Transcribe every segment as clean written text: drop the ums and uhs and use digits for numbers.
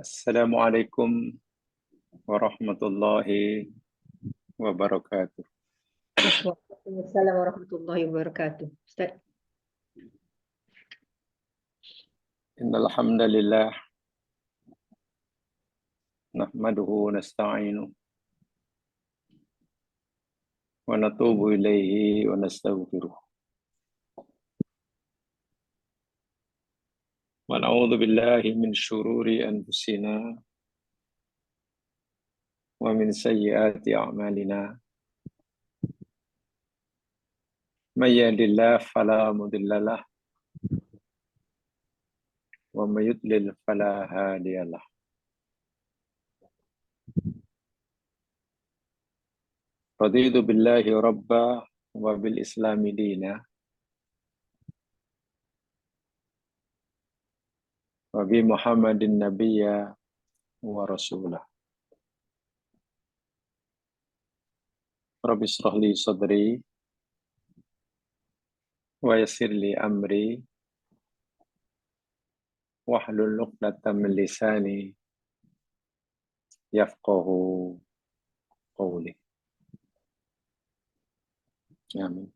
Assalamualaikum warahmatullahi wabarakatuh. Waalaikumsalam warahmatullahi wabarakatuh. Ustaz. Innal hamdalillah nahmaduhu wa nasta'inuhu wa natubu ilaihi wa nastaghfiruh. Wa na'udzu billahi min syururi anfusina wa min sayyiati a'malina. May yahdihillahu fala mudilla lahu wa may yudlil fala hadiya lahu. Raditu billahi rabba wa bil islami dina wa bi Muhammadin nabiyya wa rasulah. Rabbi shrah li sadri wa yassir li amri wahlul 'uqdatam min lisani yafqahu qawli. Amin.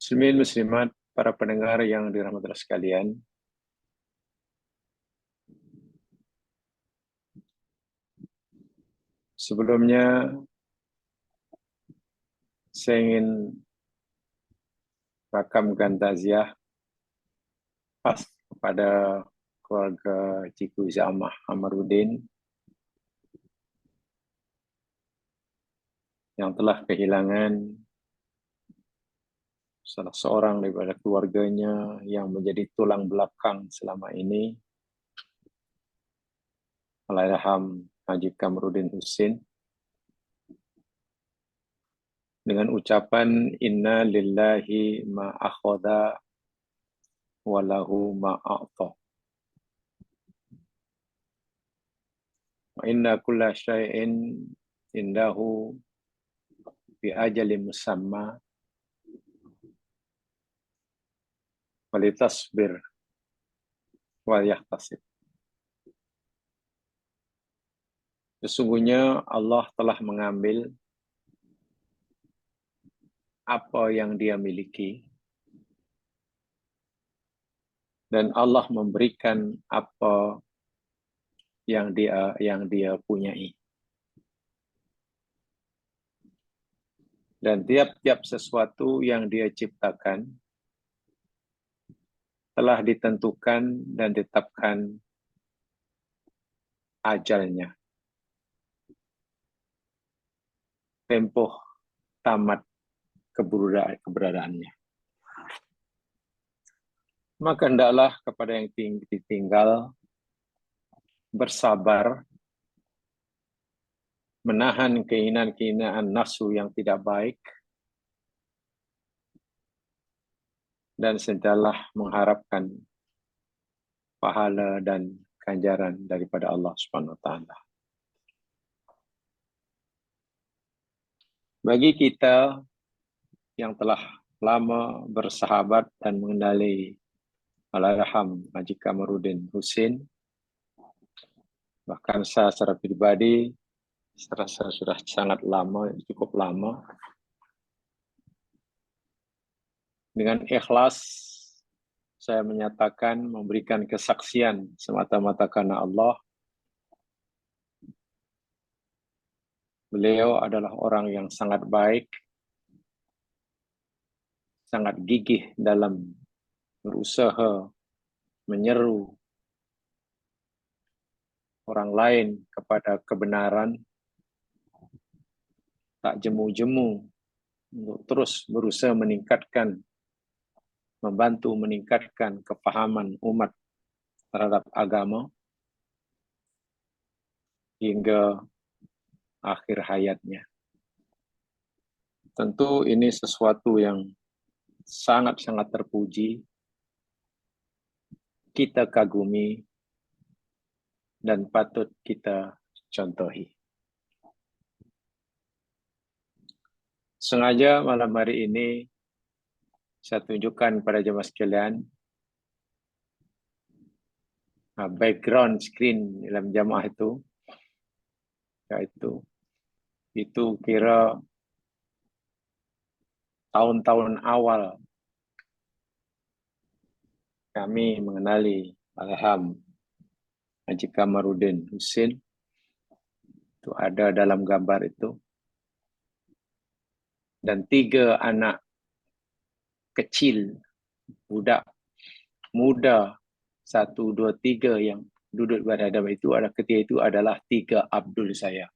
Muslimin muslimat, para pendengar yang dirahmati Allah sekalian. Sebelumnya saya ingin rakamkan takziah khas kepada keluarga Ciku Zamah Amarudin yang telah kehilangan salah seorang daripada keluarganya yang menjadi tulang belakang selama ini, Allahyarham Haji Kamarudin Husin, dengan ucapan inna lillahi ma akhadha wa lahu ma a'ta wa inna kulla syai'in indahu bi ajalin musamma walitasbir wal yahtasib. Sesungguhnya Allah telah mengambil apa yang Dia miliki dan Allah memberikan apa yang dia punyai. Dan tiap-tiap sesuatu yang Dia ciptakan telah ditentukan dan ditetapkan ajalnya. Tempoh tamat keberadaannya. Maka hendaklah kepada yang ditinggal bersabar, menahan keinginan-keinginan nafsu yang tidak baik, dan sentialah mengharapkan pahala dan ganjaran daripada Allah Subhanahu wa taala. Bagi kita yang telah lama bersahabat dan mengenali Allahyarham Haji Kamarudin Husin, bahkan saya secara pribadi serasa sudah sangat lama, cukup lama, dengan ikhlas saya menyatakan, memberikan kesaksian semata-mata karena Allah. Beliau adalah orang yang sangat baik, sangat gigih dalam berusaha menyeru orang lain kepada kebenaran, tak jemu-jemu untuk terus berusaha membantu meningkatkan kepahaman umat terhadap agama hingga akhir hayatnya. Tentu ini sesuatu yang sangat-sangat terpuji, kita kagumi, dan patut kita contohi. Sengaja malam hari ini saya tunjukkan pada jemaah sekalian background screen dalam jamaah itu, itu kira tahun-tahun awal kami mengenali Alham Haji Kamarudin Husin, itu ada dalam gambar itu. Dan 3 anak kecil, budak muda, 1, 2, 3 yang duduk berhadap itu ketika itu adalah 3 Abdul saya.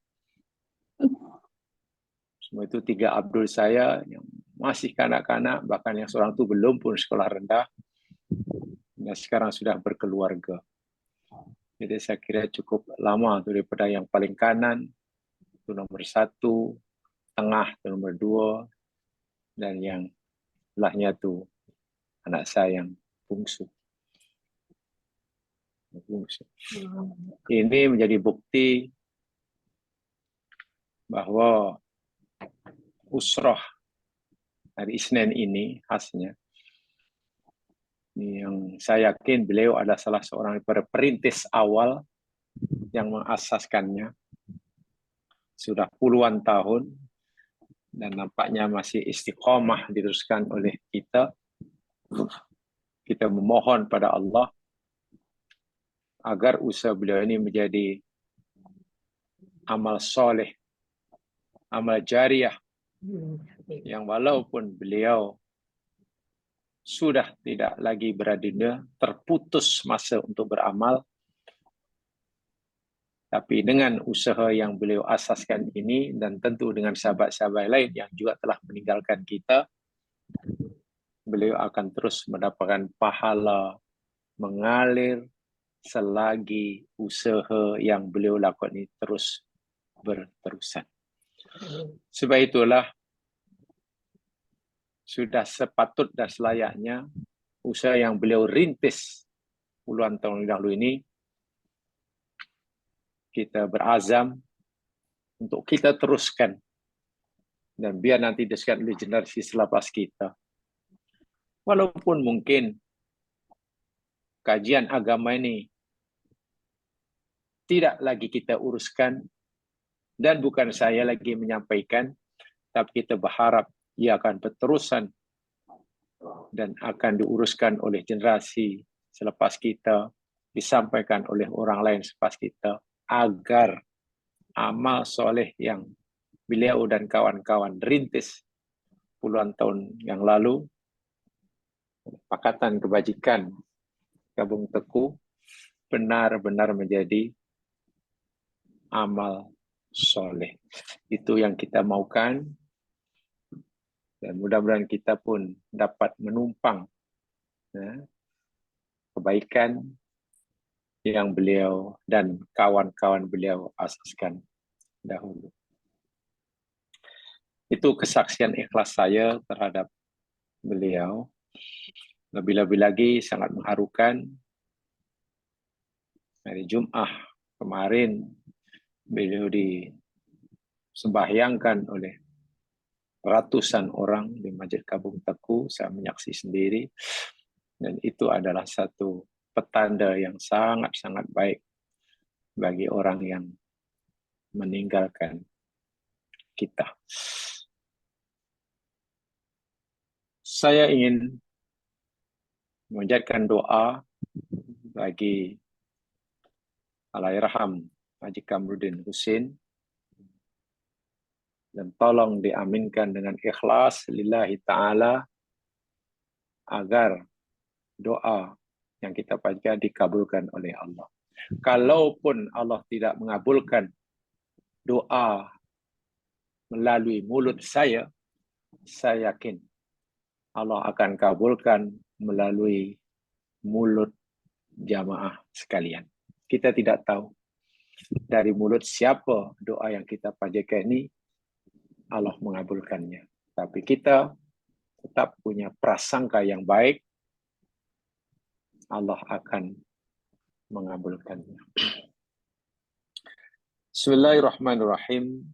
Semua itu 3 Abdul saya yang masih kanak-kanak, bahkan yang seorang itu belum pun sekolah rendah, dan sekarang sudah berkeluarga. Jadi saya kira cukup lama itu daripada yang paling kanan, itu nomor 1, tengah itu nomor 2, dan yang sebelahnya itu anak saya yang bungsu. Ini menjadi bukti bahwa usrah hari Isnin ini khasnya, yang saya yakin beliau adalah salah seorang daripada perintis awal yang mengasaskannya. Sudah puluhan tahun dan nampaknya masih istiqomah diteruskan oleh kita. Kita memohon pada Allah agar usaha beliau ini menjadi amal soleh, amal jariah, yang walaupun beliau sudah tidak lagi berada di dunia, terputus masa untuk beramal, tapi dengan usaha yang beliau asaskan ini, dan tentu dengan sahabat-sahabat lain yang juga telah meninggalkan kita, beliau akan terus mendapatkan pahala mengalir selagi usaha yang beliau lakukan ini terus berterusan. Sebab itulah sudah sepatut dan selayaknya usaha yang beliau rintis puluhan tahun lalu ini, kita berazam untuk kita teruskan, dan biar nanti diteruskan oleh generasi selepas kita. Walaupun mungkin kajian agama ini tidak lagi kita uruskan, dan bukan saya lagi menyampaikan, tapi kita berharap ia akan berterusan dan akan diuruskan oleh generasi selepas kita, disampaikan oleh orang lain selepas kita, agar amal soleh yang beliau dan kawan-kawan rintis puluhan tahun yang lalu, Pakatan Kebajikan Kabung Teku, benar-benar menjadi amal soleh. Itu yang kita maukan, dan mudah-mudahan kita pun dapat menumpang kebaikan yang beliau dan kawan-kawan beliau asaskan dahulu. Itu kesaksian ikhlas saya terhadap beliau. Lebih-lebih lagi sangat mengharukan, hari Jumat kemarin beliau disembahyangkan oleh ratusan orang di Masjid Kabung Teku. Saya menyaksikan sendiri, dan itu adalah satu petanda yang sangat-sangat baik bagi orang yang meninggalkan kita. Saya ingin menjadikan doa bagi Allahyarham Haji Kamarudin Husin, dan tolong diaminkan dengan ikhlas lillahi ta'ala, agar doa yang kita baca dikabulkan oleh Allah. Kalaupun Allah tidak mengabulkan doa melalui mulut saya yakin Allah akan kabulkan melalui mulut jamaah sekalian. Kita tidak tahu dari mulut siapa doa yang kita panjatkan ini Allah mengabulkannya. Tapi kita tetap punya prasangka yang baik, Allah akan mengabulkannya. Bismillahirrahmanirrahim.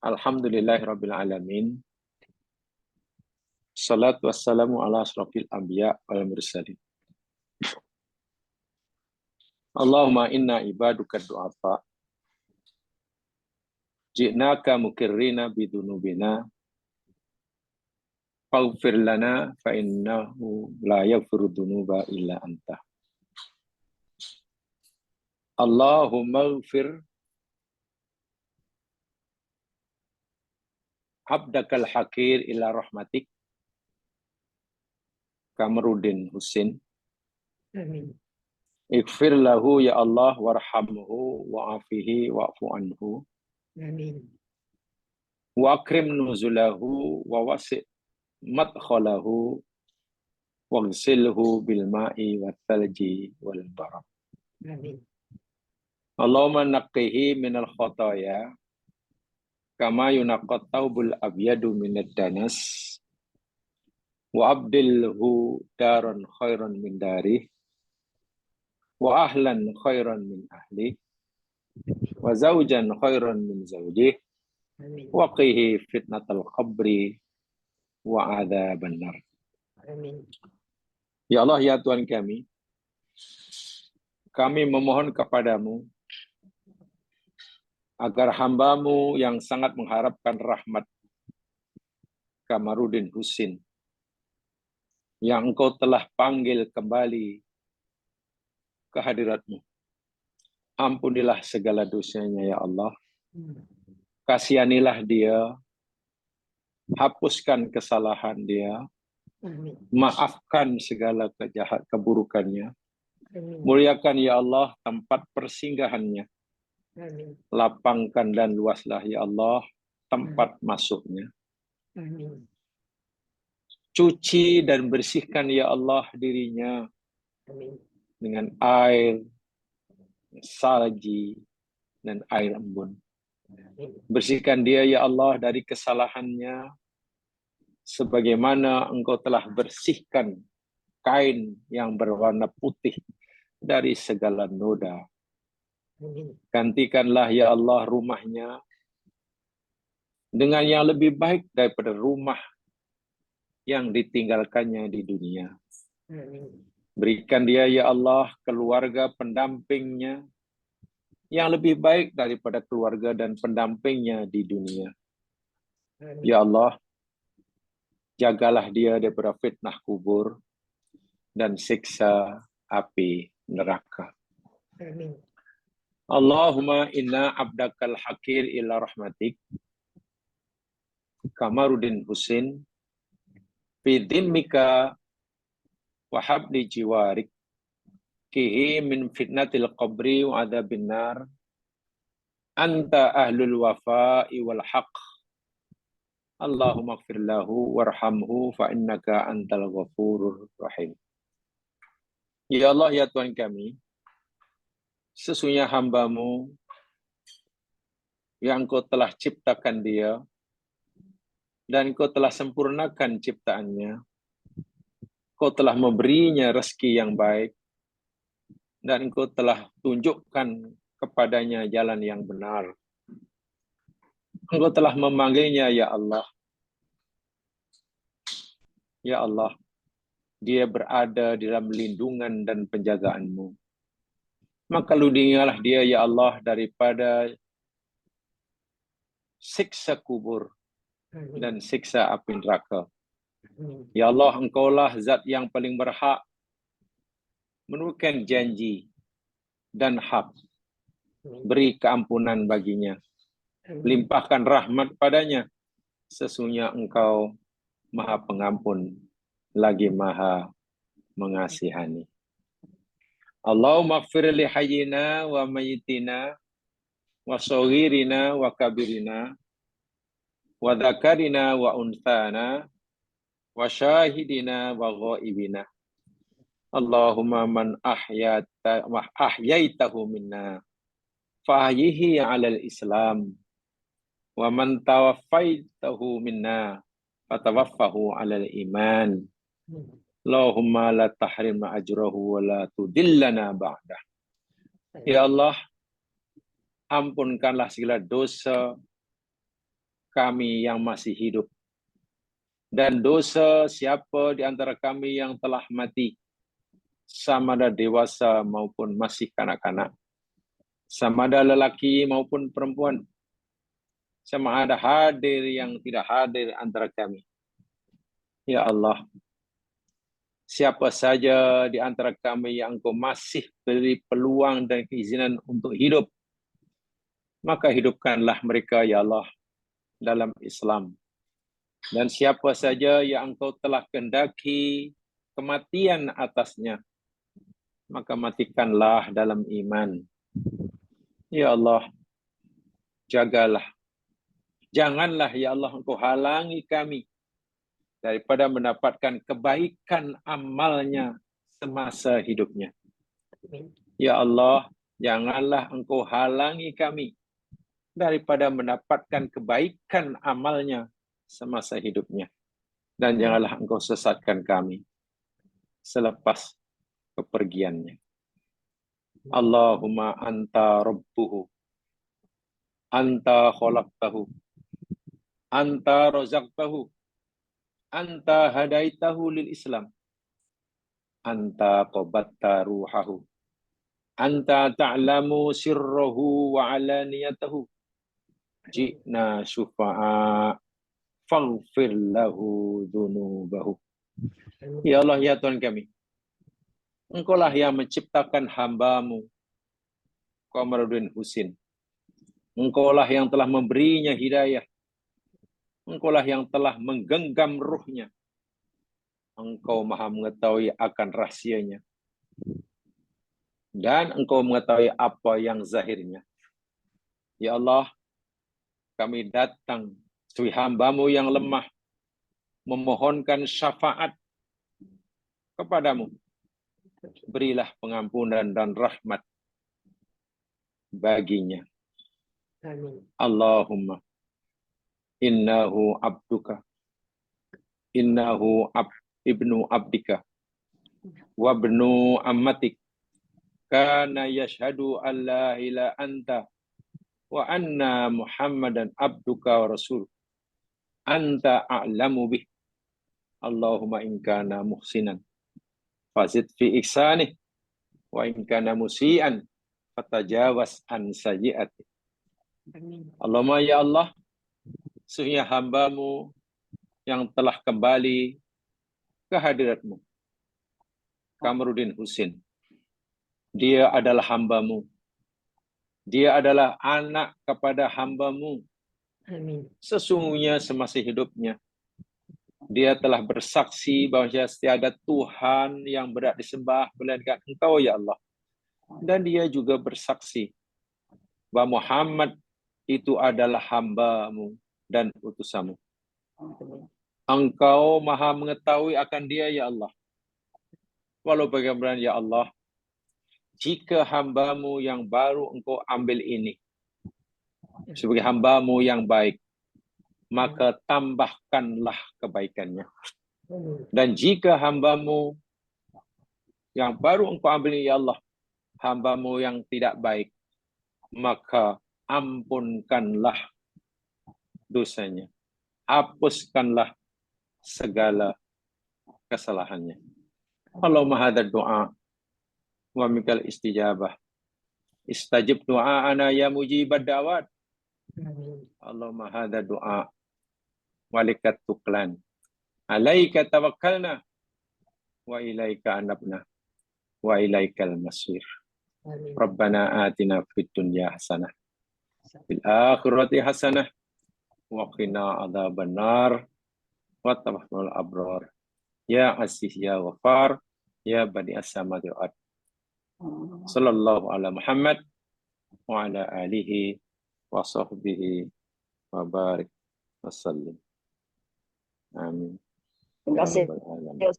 Alhamdulillahirabbil alamin. Salatu wassalamu ala asrofil anbiya wal mursalin. Allahumma inna ibaduka du'afa. Ji'naka mukirrina bidunubina. Faghfir lana fa innahu la yaghfiru dunuba illa anta. Allahumma ighfir abdakal hakir ila rahmatik. Kamarudin Husin. Amin. Ighfir lahu ya Allah warhamhu wa'afihi wa'fu anhu. Amin. Wa akrim nuzulahu wa wasi' madkhalahu waghsilhu bil ma'i wat thalji wal barad. Amin. Allahumma naqqihi minal khataya kama yunaqqat thawbul abyadu minad danas wa abdilhu daran khairan min darih wa ahlan khairan min ahli wa zawjan khairan min zawjih Amin. wa qihi fitnatal qabri wa adzaban nar. Amin. Ya Allah, ya Tuhan kami memohon kepadamu agar hamba-Mu yang sangat mengharapkan rahmat Kamarudin Husin yang Engkau telah panggil kembali ke hadirat-Mu. Ampunilah segala dosanya ya Allah. Kasihanilah dia, hapuskan kesalahan dia, Amin. maafkan segala keburukannya. Amin. Muliakan ya Allah tempat persinggahannya. Amin. Lapangkan dan luaslah ya Allah tempat masuknya. Amin. Cuci dan bersihkan ya Allah dirinya Amin. dengan air, salji, dan air embun. Amin. Bersihkan dia ya Allah dari kesalahannya, sebagaimana Engkau telah bersihkan kain yang berwarna putih dari segala noda. Amin. Gantikanlah ya Allah rumahnya dengan yang lebih baik daripada rumah yang ditinggalkannya di dunia. Amin. Berikan dia ya Allah keluarga pendampingnya yang lebih baik daripada keluarga dan pendampingnya di dunia. Amin. Ya Allah, jagalah dia daripada fitnah kubur dan siksa api neraka. Amin. Allahumma inna abdakal hakir ila rahmatik Kamarudin Husin fi dhimmika wa habli jiwarik kihi min fitnatil qabri wa adzabin nar anta ahlul wafa'i wal haq. Allahumma ighfir lahu warhamhu fa innaka antal ghafurur rahim. Ya Allah, ya Tuhan kami, sesungguhnya hamba-Mu yang Engkau telah ciptakan dia dan Engkau telah sempurnakan ciptaannya. Engkau telah memberinya rezeki yang baik dan Engkau telah tunjukkan kepadanya jalan yang benar. Engkau telah memanggilnya ya Allah. Ya Allah, dia berada di dalam lindungan dan penjagaan-Mu. Maka lindungilah dia ya Allah daripada siksa kubur Amin. dan siksa api neraka. Amin. Ya Allah, Engkaulah zat yang paling berhak menunaikan janji dan hak. Beri keampunan baginya. Amin. Limpahkan rahmat padanya. Sesungguhnya Engkau Maha Pengampun, lagi Maha Mengasihani. Allahumma ighfir li hayyina wa mayyitina wa shaghirina wa kabirina wa dzakarina wa unthana wa syahidina wa ghaibina. Allahumma man ahyaitahu minna fahyihi 'alal Islam wa man tawaffaitahu minna fatawaffahu 'alal iman. Allahumma la tahrimna ajrahu wa la tudillana ba'dah. Ya Allah, ampunkanlah segala dosa kami yang masih hidup dan dosa siapa di antara kami yang telah mati, sama ada dewasa maupun masih kanak-kanak, sama ada lelaki maupun perempuan, sama ada hadir yang tidak hadir antara kami. Ya Allah, siapa saja di antara kami yang Engkau masih beri peluang dan keizinan untuk hidup, maka hidupkanlah mereka, ya Allah, dalam Islam. Dan siapa saja yang Engkau telah kehendaki kematian atasnya, maka matikanlah dalam iman. Ya Allah, jagalah. Janganlah, ya Allah, Engkau halangi kami daripada mendapatkan kebaikan amalnya semasa hidupnya. Amin. Ya Allah, janganlah Engkau halangi kami daripada mendapatkan kebaikan amalnya semasa hidupnya. Dan janganlah Engkau sesatkan kami selepas kepergiannya. Allahumma anta rabbuhu, anta khalaqtahu, anta razaqtahu, anta hadaitahu lil Islam, anta qabatta ruhahu, anta ta'lamu sirrahu wa alaniyatahu, ji'na syufa'a faghfir lahu dhunubahu. Amin. Ya Allah, ya Tuhan kami, Engkaulah yang menciptakan hamba-Mu Qamaruddin Husin. Engkaulah yang telah memberinya hidayah. Engkaulah yang telah menggenggam ruhnya. Engkau maha mengetahui akan rahsianya. Dan Engkau mengetahui apa yang zahirnya. Ya Allah, kami datang sebagai hamba-Mu yang lemah, memohonkan syafaat kepadamu. Berilah pengampunan dan rahmat baginya. Amin. Allahumma innahu abduka, innahu ibnu abdika, wa ibnu ammatik, kana yashhadu an la ilaha anta, wa anna muhammadan abduka wa rasul. Anta a'lamu bih. Allahumma in kana muhsinan fazid fi ihsanih, wa in kana musian fatajawaz an sayyi'ati. Amin. Allahumma ya Allah, sesungguhnya hamba-Mu yang telah kembali ke hadirat-Mu, Qamaruddin Husin. Dia adalah hamba-Mu. Dia adalah anak kepada hamba-Mu. Amin. Sesungguhnya semasa hidupnya, dia telah bersaksi bahwa tiada Tuhan yang berhak disembah melainkan Engkau, ya Allah. Dan dia juga bersaksi bahwa Muhammad itu adalah hamba-Mu dan utusan-Mu. Engkau maha mengetahui akan dia, ya Allah. Walau bagaimana, ya Allah, jika hamba-Mu yang baru Engkau ambil ini sebagai hamba-Mu yang baik, maka tambahkanlah kebaikannya. Amin. Dan jika hamba-Mu yang baru Engkau ambil ini, ya Allah, hamba-Mu yang tidak baik, maka ampunkanlah dosanya. Hapuskanlah segala kesalahannya. Allahumma hadha doa wa mikal istijabah. Istajib du'a'ana ya mujibad da'wat. Amin. Allahumma hadha doa walikat tuklan. Alaika tawakkalna wa ilaika anabna wa ilaikal masir. Amin. Rabbana atina fid dunya hasanah fil akhirati hasanah wa qina adzabannar wa tawaffal abrar. Ya Aziz ya Ghafar ya Bani as-samawati wal ard. Sallallahu ala Muhammad wa ala alihi wa sahbihi wa barik wa sallim. Amin. Terima kasih. Ya Rabbal alamin.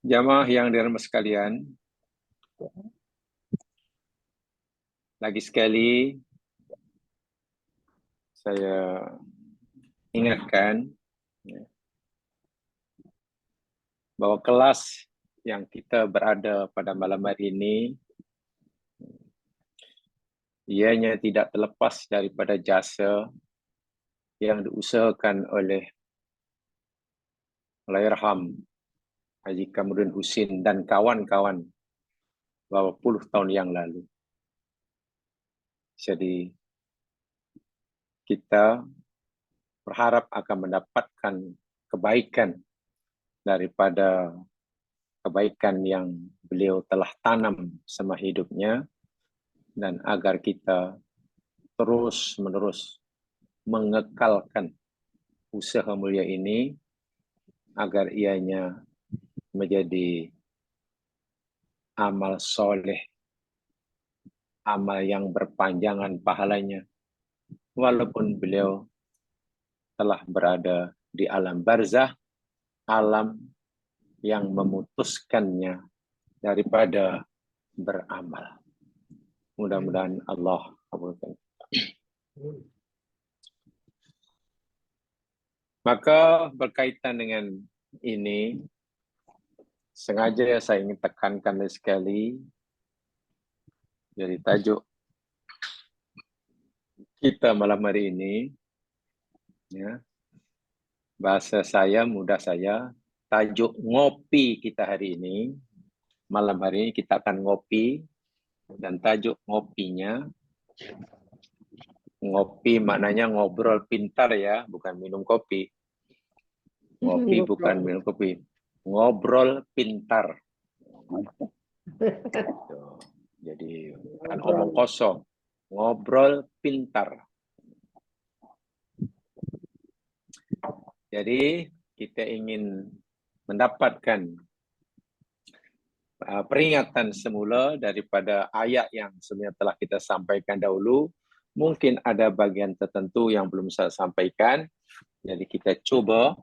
Jamaah yang dirahmati sekalian, lagi sekali saya ingatkan bahwa kelas yang kita berada pada malam hari ini ianya tidak terlepas daripada jasa yang diusahakan oleh Allahyarham Haji Kamarudin Husin dan kawan-kawan beberapa puluh tahun yang lalu. Jadi kita berharap akan mendapatkan kebaikan daripada kebaikan yang beliau telah tanam selama hidupnya, dan agar kita terus-menerus mengekalkan usaha mulia ini agar ianya menjadi amal soleh, amal yang berpanjangan pahalanya, walaupun beliau telah berada di alam barzah, alam yang memutuskannya daripada beramal. Mudah-mudahan Allah kabulkan. Maka berkaitan dengan ini, sengaja saya ingin tekankan sekali, jadi tajuk kita malam hari ini, ya, bahasa saya, mudah saya, tajuk ngopi kita hari ini, malam hari ini kita akan ngopi, dan tajuk ngopinya, ngopi maknanya ngobrol pintar ya, bukan minum kopi. Ngopi bukan minum kopi. Ngobrol pintar. Jadi kan omong kosong. Ngobrol pintar. Jadi kita ingin mendapatkan peringatan semula daripada ayat yang sebenarnya telah kita sampaikan dahulu. Mungkin ada bagian tertentu yang belum saya sampaikan. Jadi kita coba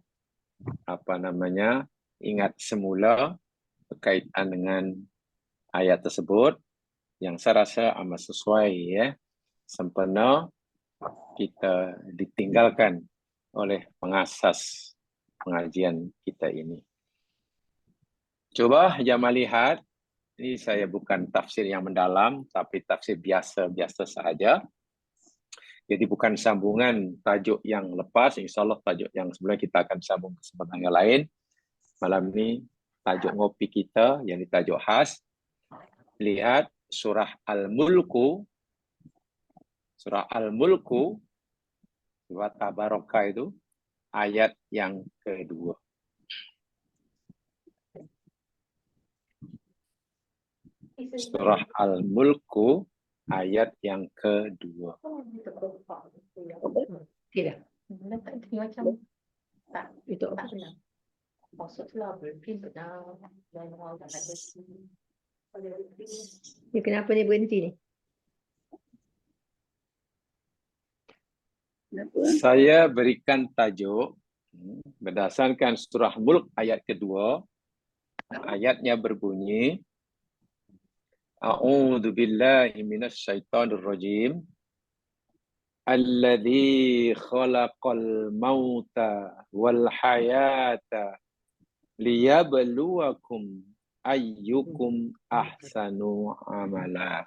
ingat semula berkaitan dengan ayat tersebut yang saya rasa amat sesuai ya. Sempena kita ditinggalkan oleh pengasas pengajian kita ini. Coba jamaah lihat, ini saya bukan tafsir yang mendalam, tapi tafsir biasa-biasa sahaja. Jadi bukan sambungan tajuk yang lepas, insyaAllah tajuk yang sebelumnya kita akan sambung ke kesempatan yang lain. Malam ini tajuk ngopi kita, yang tajuk khas. Lihat surah Al-Mulku, surah Al-Mulku, surah Tabaraka itu, ayat yang kedua. Surah Al-Mulku, ayat yang kedua. Tidak. Macam tak Itu tak benar. Maksudlah berhenti benar dan orang tak ada. ni kenapa ni berhenti ni? Saya berikan tajuk berdasarkan surah Mulk ayat kedua. Ayatnya berbunyi, A'udzu billahi minasyaitonir rajim. Alladzi khalaqal mauta wal hayata liyabluwakum ayyukum ahsanu amala.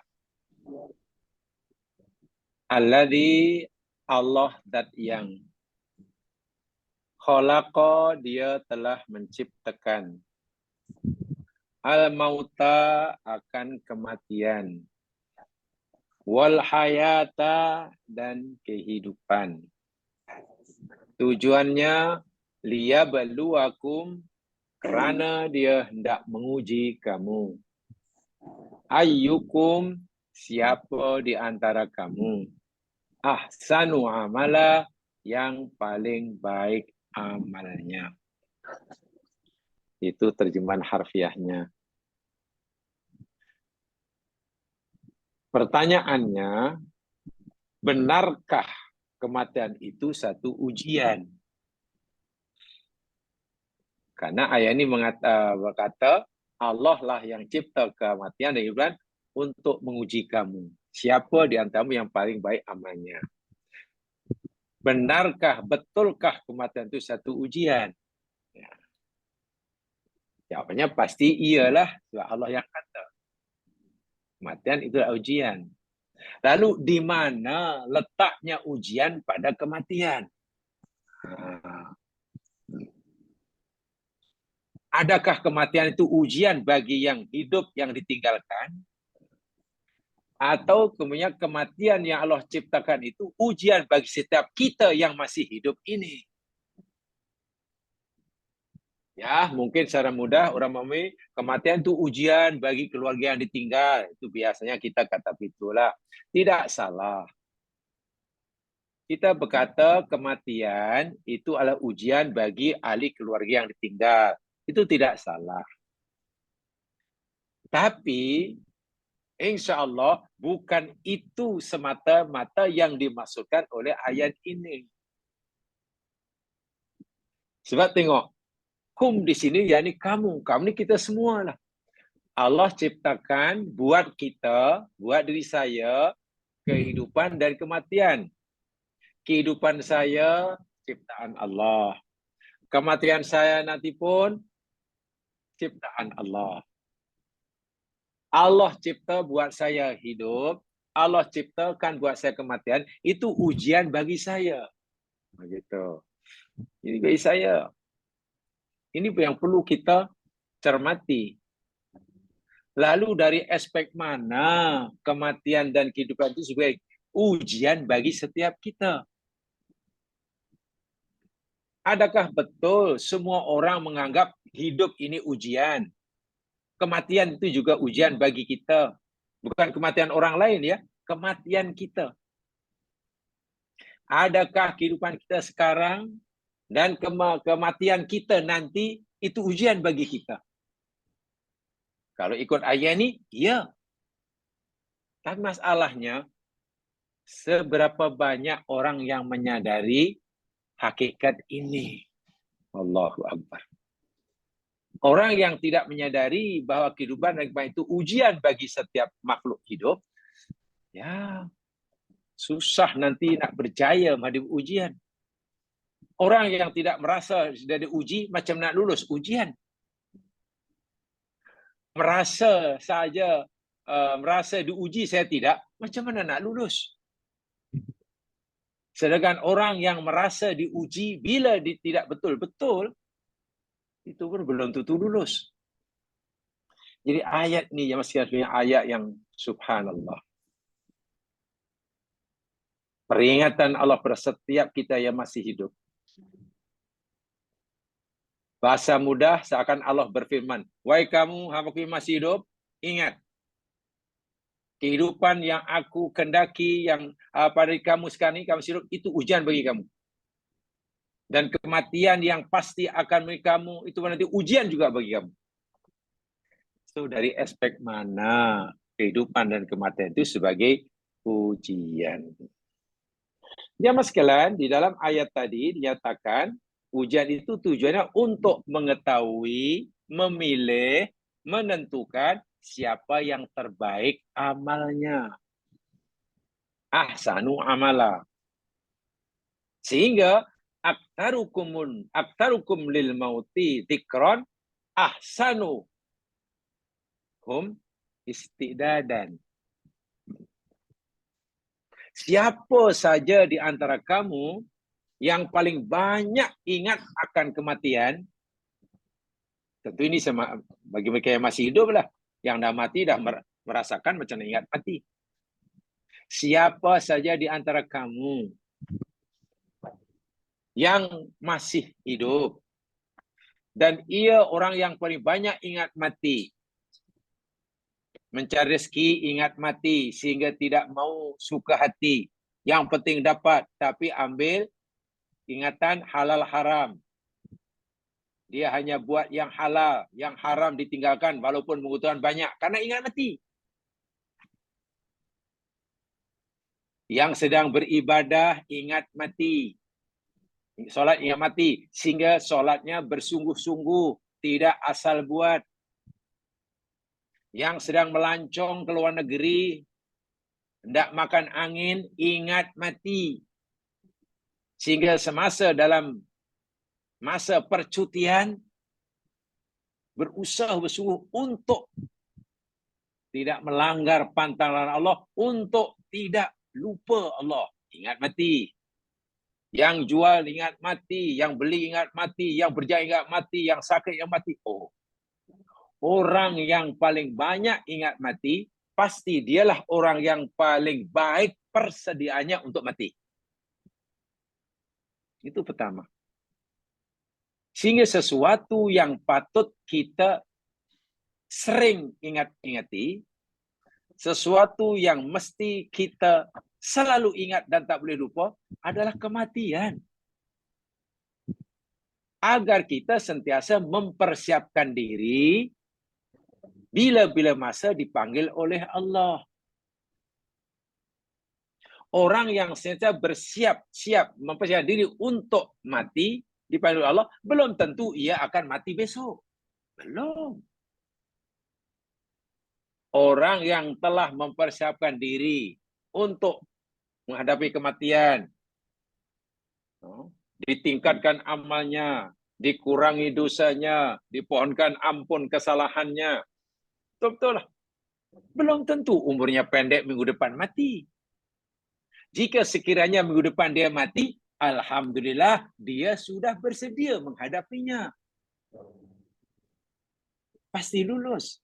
Alladzi, Allah dat yang khalaqa, dia telah menciptakan, al-mauta, akan kematian, wal hayata, dan kehidupan. Tujuannya liyabluwakum, kerana dia hendak menguji kamu. Ayyukum, siapa di antara kamu. Ahsanu amala, yang paling baik amalnya. Itu terjemahan harfiahnya. Pertanyaannya, benarkah kematian itu satu ujian? Karena ayat ini berkata, Allah lah yang cipta kematian dan hidupan untuk menguji kamu. Siapa di antaramu yang paling baik amalnya? Benarkah, betulkah kematian itu satu ujian? Ya. Jawabannya pasti iyalah, sebab Allah yang kata. Kematian itu adalah ujian. Lalu di mana letaknya ujian pada kematian? Adakah kematian itu ujian bagi yang hidup yang ditinggalkan? Atau kemudian kematian yang Allah ciptakan itu ujian bagi setiap kita yang masih hidup ini? Ya, mungkin secara mudah orang memahami kematian itu ujian bagi keluarga yang ditinggal. Itu biasanya kita kata itulah. Tidak salah. Kita berkata kematian itu adalah ujian bagi ahli keluarga yang ditinggal. Itu tidak salah. Tapi insya Allah bukan itu semata-mata yang dimaksudkan oleh ayat ini. Sebab tengok, kum di sini yakni kamu ni kita semua lah. Allah ciptakan buat kita, buat diri saya, kehidupan dan kematian. Kehidupan saya ciptaan Allah. Kematian saya nanti pun ciptaan Allah. Allah cipta buat saya hidup, Allah ciptakan buat saya kematian, itu ujian bagi saya. Begitu. Ini bagi saya. Ini yang perlu kita cermati. Lalu dari aspek mana kematian dan kehidupan itu sebagai ujian bagi setiap kita? Adakah betul semua orang menganggap hidup ini ujian? Kematian itu juga ujian bagi kita. Bukan kematian orang lain ya, kematian kita. Adakah kehidupan kita sekarang dan kematian kita nanti itu ujian bagi kita? Kalau ikut ayat ini, ya. Tapi masalahnya, seberapa banyak orang yang menyadari hakikat ini? Allahu Akbar. Orang yang tidak menyadari bahwa kehidupan dan kematian itu ujian bagi setiap makhluk hidup, ya susah nanti nak berjaya menghadapi ujian. Orang yang tidak merasa sudah diuji, macam nak lulus ujian. Merasa saja, merasa diuji saya tidak, macam mana nak lulus? Sedangkan orang yang merasa diuji bila tidak betul-betul, itu pun belum tentu lulus. Jadi ayat ni yang masih ayat yang subhanallah. Peringatan Allah pada setiap kita yang masih hidup. Bahasa mudah seakan Allah berfirman, wahai kamu hamba-Ku yang masih hidup, ingat. Kehidupan yang aku kendaki yang pada kamu sekarang ini, kamu hidup, itu ujian bagi kamu. Dan kematian yang pasti akan bagi kamu, itu nanti ujian juga bagi kamu. So, dari aspek mana kehidupan dan kematian itu sebagai ujian. Jamaah sekalian, di dalam ayat tadi dinyatakan, ujian itu tujuannya untuk mengetahui, memilih, menentukan siapa yang terbaik amalnya. Ahsanu amala. Sehingga aktarukum lil mauti dzikran ahsanu hum istidadan. Siapa saja di antara kamu yang paling banyak ingat akan kematian, tentu ini sama bagi mereka yang masih hidup lah, yang dah mati dah merasakan macam ingat mati. Siapa saja di antara kamu yang masih hidup dan ia orang yang paling banyak ingat mati, mencari rezeki ingat mati sehingga tidak mau suka hati, yang penting dapat, tapi ambil ingatan halal haram. Dia hanya buat yang halal, yang haram ditinggalkan walaupun mengutukan banyak karena ingat mati. Yang sedang beribadah ingat mati. Solat ingat mati sehingga solatnya bersungguh-sungguh, tidak asal buat. Yang sedang melancong ke luar negeri, hendak makan angin, ingat mati. Sehingga semasa dalam masa percutian, berusaha bersungguh untuk tidak melanggar pantangan Allah, untuk Tidak, lupa Allah, ingat mati. Yang jual ingat mati, yang beli ingat mati, yang berjaya ingat mati, yang sakit ingat mati. Oh, orang yang paling banyak ingat mati, pasti dialah orang yang paling baik persediaannya untuk mati. Itu pertama. Sehingga sesuatu yang patut kita sering ingat-ingati, sesuatu yang mesti kita selalu ingat dan tak boleh lupa adalah kematian. Agar kita sentiasa mempersiapkan diri bila-bila masa dipanggil oleh Allah. Orang yang sentiasa bersiap-siap mempersiapkan diri untuk mati dipanggil Allah, belum tentu ia akan mati besok. Belum. Orang yang telah mempersiapkan diri untuk menghadapi kematian, ditingkatkan amalnya, dikurangi dosanya, dipohonkan ampun kesalahannya. Betul-betul lah. Belum tentu umurnya pendek minggu depan mati. Jika sekiranya minggu depan dia mati, alhamdulillah dia sudah bersedia menghadapinya. Pasti lulus.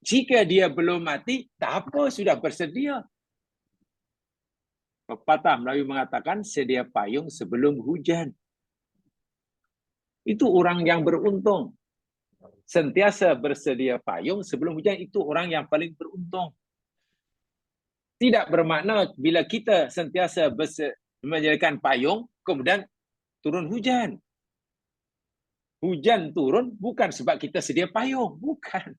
Jika dia belum mati, tak apa, sudah bersedia. Pepatah Melayu mengatakan sedia payung sebelum hujan. Itu orang yang beruntung. Sentiasa bersedia payung sebelum hujan, itu orang yang paling beruntung. Tidak bermakna bila kita sentiasa menyediakan payung, kemudian turun hujan. Hujan turun bukan sebab kita sedia payung. Bukan.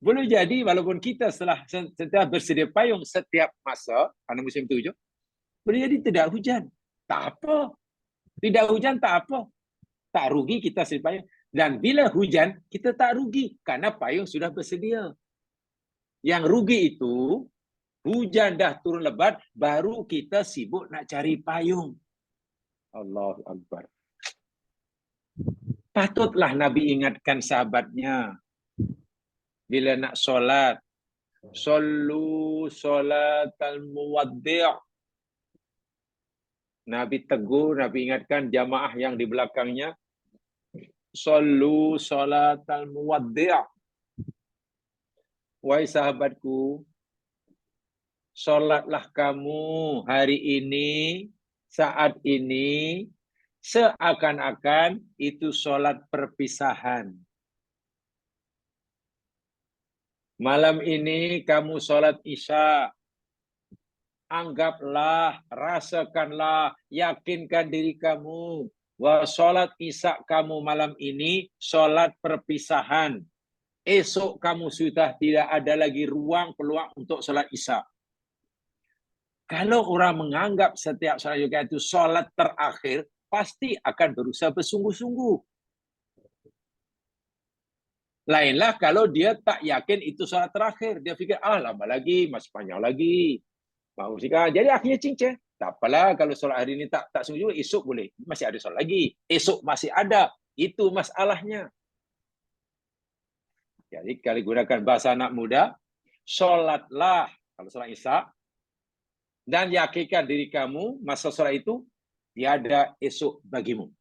Boleh jadi walaupun kita setelah sentiasa bersedia payung setiap masa, pada musim 7, boleh jadi tidak hujan. Tak apa. Tidak hujan tak apa. Tak rugi kita sedia payung. Dan bila hujan, kita tak rugi karena payung sudah bersedia. Yang rugi itu, hujan dah turun lebat, baru kita sibuk nak cari payung. Allahu Akbar. Patutlah Nabi ingatkan sahabatnya. Bila nak solat, Sallu salatal muwaddi'. Nabi tegur, Nabi ingatkan jamaah yang di belakangnya. Sallu salatal muwaddi'. Wahai sahabatku, solatlah kamu hari ini, saat ini, seakan-akan itu solat perpisahan. Malam ini kamu solat Isya. Anggaplah, rasakanlah, yakinkan diri kamu bahwa solat Isya kamu malam ini solat perpisahan. Esok kamu sudah tidak ada lagi ruang peluang untuk solat Isya. Kalau orang menganggap setiap solat juga itu solat terakhir, pasti akan berusaha bersungguh-sungguh. Lainlah kalau dia tak yakin itu solat terakhir. Dia fikir, lama lagi, masih panjang lagi. Jadi akhirnya cincang. Tak apalah kalau solat hari ini tak sungguh, esok boleh. Masih ada solat lagi. Esok masih ada. Itu masalahnya. Jadi kalau gunakan bahasa anak muda, solatlah kalau solat Isya. Dan yakinkan diri kamu, masa solat itu, tiada esok bagimu.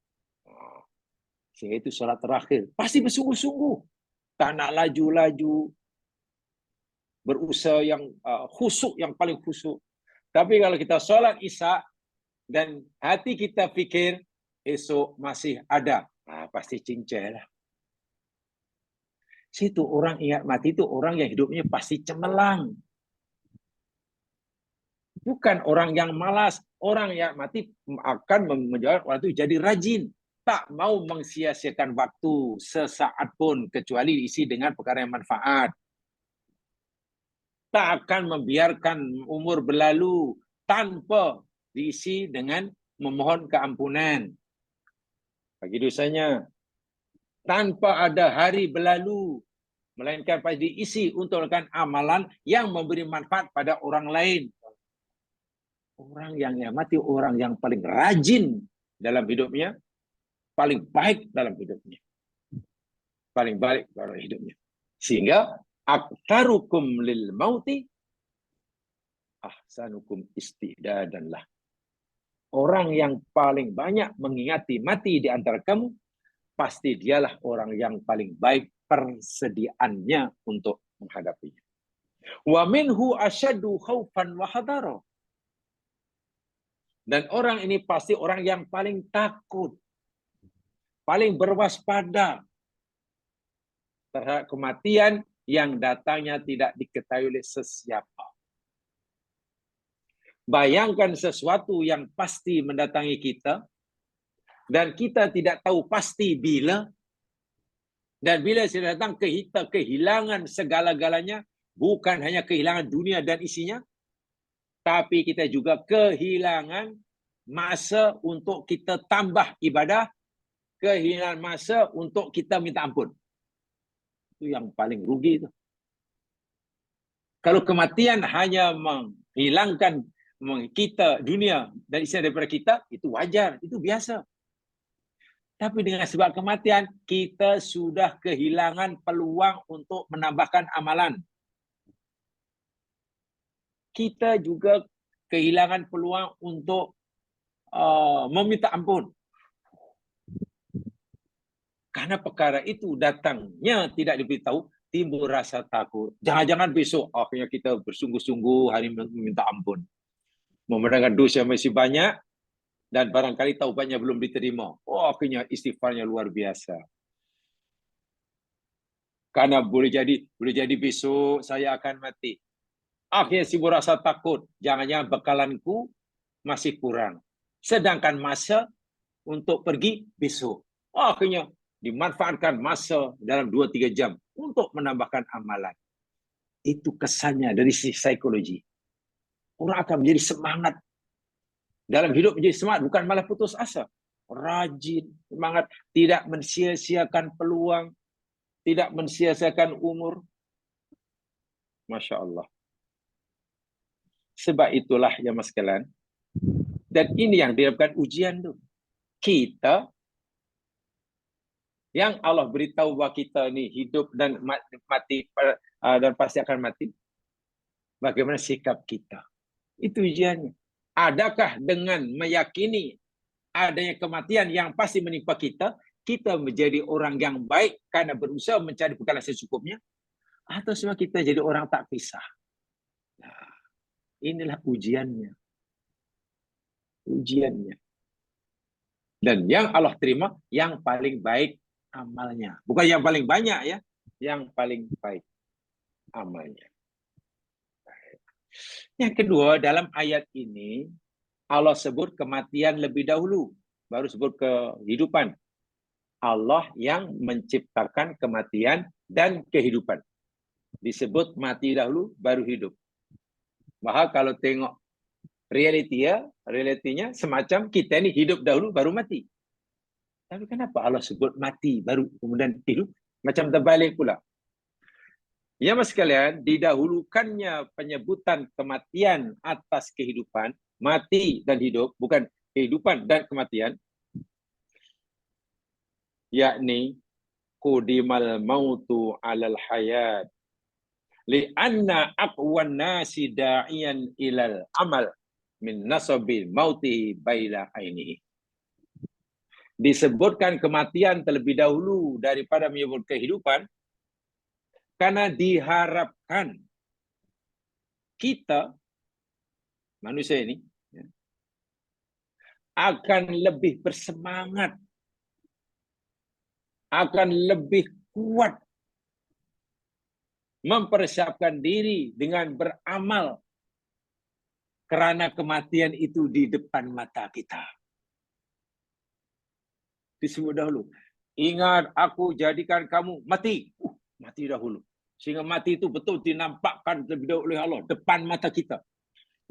Sehingga itu solat terakhir. Pasti bersungguh-sungguh. Tak nak laju-laju, berusaha yang khusyuk, yang paling khusyuk. Tapi kalau kita solat Isya dan hati kita fikir esok masih ada, pasti cincang lah. Situ orang ingat mati itu orang yang hidupnya pasti cemerlang. Bukan orang yang malas. Orang yang mati akan menjawab waktu jadi rajin. Tak mau mensia-siakan waktu sesaat pun kecuali diisi dengan perkara yang manfaat. Tak akan membiarkan umur berlalu tanpa diisi dengan memohon keampunan bagi dosanya. Tanpa ada hari berlalu, melainkan pasti diisi untuk melakukan amalan yang memberi manfaat pada orang lain. Orang yang mati, orang yang paling rajin dalam hidupnya, paling baik dalam hidupnya. Paling baik dalam hidupnya. Sehingga aktarukum lil mauti ahsanukum istidadanlah. Orang yang paling banyak mengingati mati di antara kamu, pasti dialah orang yang paling baik persediaannya untuk menghadapinya. Wa minhu asyaddu khaufan wa hadara. Dan orang ini pasti orang yang paling takut, paling berwaspada terhadap kematian yang datangnya tidak diketahui oleh sesiapa. Bayangkan sesuatu yang pasti mendatangi kita, dan kita tidak tahu pasti bila, dan bila sudah datang kita kehilangan segala-galanya, bukan hanya kehilangan dunia dan isinya, tapi kita juga kehilangan masa untuk kita tambah ibadah, kehilangan masa untuk kita minta ampun. Itu yang paling rugi itu. Kalau kematian hanya menghilangkan kita dunia dan isinya daripada kita, itu wajar, itu biasa. Tapi dengan sebab kematian, kita sudah kehilangan peluang untuk menambahkan amalan. Kita juga kehilangan peluang untuk meminta ampun. Karena perkara itu datangnya tidak diberitahu, timbul rasa takut. Jangan-jangan besok akhirnya kita bersungguh-sungguh hari meminta ampun. Memandangkan dosa masih banyak dan barangkali taubatnya belum diterima. Oh, akhirnya istighfarnya luar biasa. Karena boleh jadi besok saya akan mati. Akhirnya sibuk rasa takut. Jangan-jangan bekalanku masih kurang. Sedangkan masa untuk pergi besok. Akhirnya dimanfaatkan masa dalam 2-3 jam untuk menambahkan amalan. Itu kesannya dari sisi psikologi. Orang akan menjadi semangat. Dalam hidup menjadi semangat, bukan malah putus asa. Rajin, semangat, tidak mensia-siakan peluang, tidak mensia-siakan umur. Masya Allah. Sebab itulah ya mas sekalian. Dan ini yang diharapkan ujian tu. Kita yang Allah beritahu bahwa kita ni hidup dan mati dan pasti akan mati. Bagaimana sikap kita? Itu ujiannya. Adakah dengan meyakini adanya kematian yang pasti menimpa kita, kita menjadi orang yang baik karena berusaha mencari bekal secukupnya, atau semua kita jadi orang tak kisah? Nah, inilah ujiannya. Ujiannya. Dan yang Allah terima, yang paling baik amalnya. Bukan yang paling banyak ya, yang paling baik amalnya. Yang kedua, dalam ayat ini Allah sebut kematian lebih dahulu, baru sebut kehidupan. Allah yang menciptakan kematian dan kehidupan. Disebut mati dahulu, baru hidup. Bahkan kalau tengok realitinya semacam kita ini hidup dahulu, baru mati. Tapi kenapa Allah sebut mati, baru kemudian hidup? Macam terbalik pula. Ya mas sekalian, didahulukannya penyebutan kematian atas kehidupan, mati dan hidup, bukan kehidupan dan kematian, yakni qudimal mautu alal hayat li'anna aqwan nasi da'iyan ilal amal min nasabil mauti baila ainihi. Disebutkan kematian terlebih dahulu daripada menyebut kehidupan, karena diharapkan kita, manusia ini, akan lebih bersemangat, akan lebih kuat mempersiapkan diri dengan beramal karena kematian itu di depan mata kita. Disebut dahulu. Ingat, aku jadikan kamu mati. Mati dahulu. Sehingga mati itu betul dinampakkan terlebih dahulu oleh Allah depan mata kita.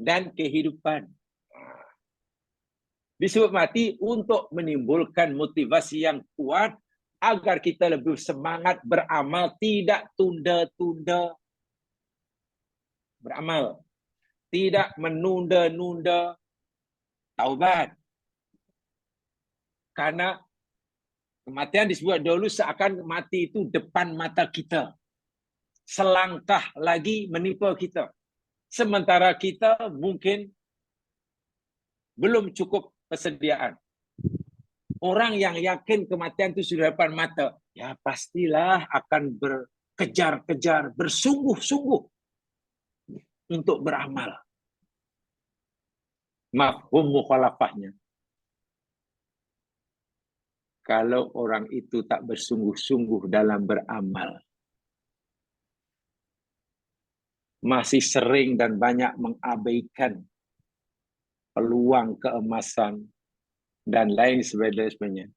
Dan kehidupan. Disebut mati untuk menimbulkan motivasi yang kuat agar kita lebih semangat beramal, tidak tunda-tunda beramal. Tidak menunda-nunda taubat. Karena kematian disebut dahulu seakan mati itu depan mata kita. Selangkah lagi menimpa kita. Sementara kita mungkin belum cukup persediaan. Orang yang yakin kematian itu sudah depan mata, ya pastilah akan berkejar-kejar, bersungguh-sungguh untuk beramal. Mafhum mukhalafahnya. Kalau orang itu tak bersungguh-sungguh dalam beramal, masih sering dan banyak mengabaikan peluang keemasan dan lain sebagainya.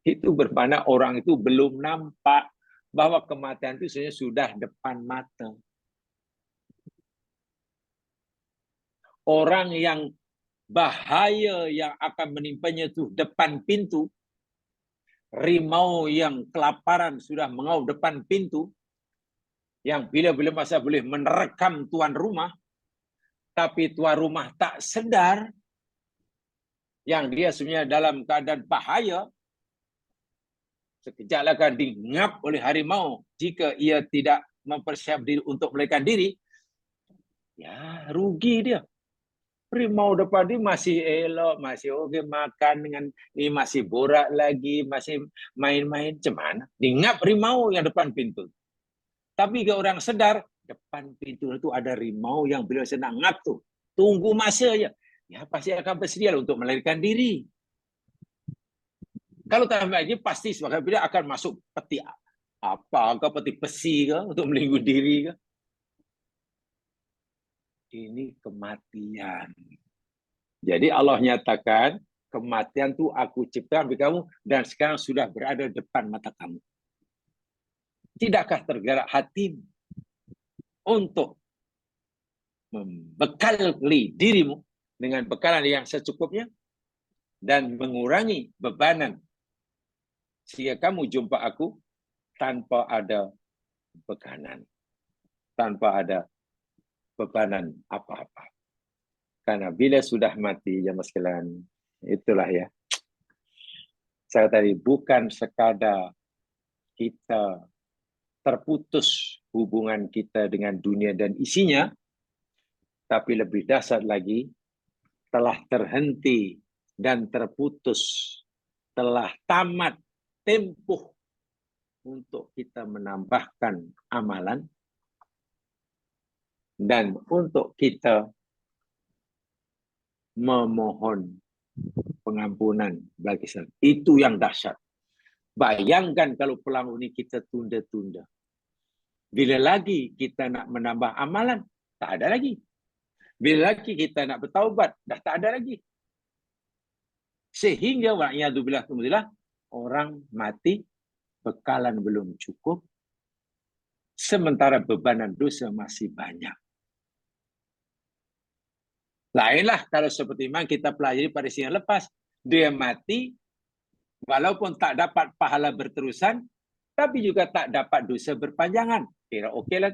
Itu bermakna orang itu belum nampak bahwa kematian itu sebenarnya sudah depan mata. Orang yang bahaya yang akan menimpanya itu depan pintu, rimau yang kelaparan sudah mengaum depan pintu, yang bila-bila masa boleh menerkam tuan rumah, tapi tuan rumah tak sedar yang dia sebenarnya dalam keadaan bahaya, sekejap akan dingap oleh harimau jika ia tidak mempersiap diri untuk melarikan diri. Ya, rugi dia. Harimau depan dia masih elok, masih okey makan dengan ini, masih borak lagi, masih main-main. Macam mana? Dingap harimau yang depan pintu. Tapi kalau orang sedar, depan pintu itu ada harimau yang beliau senang ngap tu. Tunggu masa je. Ya, pasti akan bersedia untuk melarikan diri. Kalau tak ambil lagi, pasti sebagai bila akan masuk peti apa ke, peti besi ke, untuk melindungi diri ke. Ini kematian. Jadi Allah nyatakan, kematian tu aku ciptakan bagi kamu dan sekarang sudah berada depan mata kamu. Tidakkah tergerak hatimu untuk membekali dirimu dengan bekalan yang secukupnya dan mengurangi bebanan sehingga kamu jumpa aku tanpa ada bekanan, tanpa ada bebanan apa-apa. Karena bila sudah mati, jemaah sekalian, itulah ya. Saya tadi bukan sekadar kita terputus hubungan kita dengan dunia dan isinya, tapi lebih dahsyat lagi, telah terhenti dan terputus, telah tamat tempuh untuk kita menambahkan amalan dan untuk kita memohon pengampunan bagi saya. Itu yang dahsyat. Bayangkan kalau peluang ini kita tunda-tunda. Bila lagi kita nak menambah amalan, tak ada lagi. Bila lagi kita nak bertaubat, dah tak ada lagi. Sehingga wa'iyadzubillah orang mati, bekalan belum cukup, sementara bebanan dosa masih banyak. Lainlah kalau seperti yang kita pelajari pada siang lepas, dia mati, walaupun tak dapat pahala berterusan, tapi juga tak dapat dosa berpanjangan. Kira okey lah.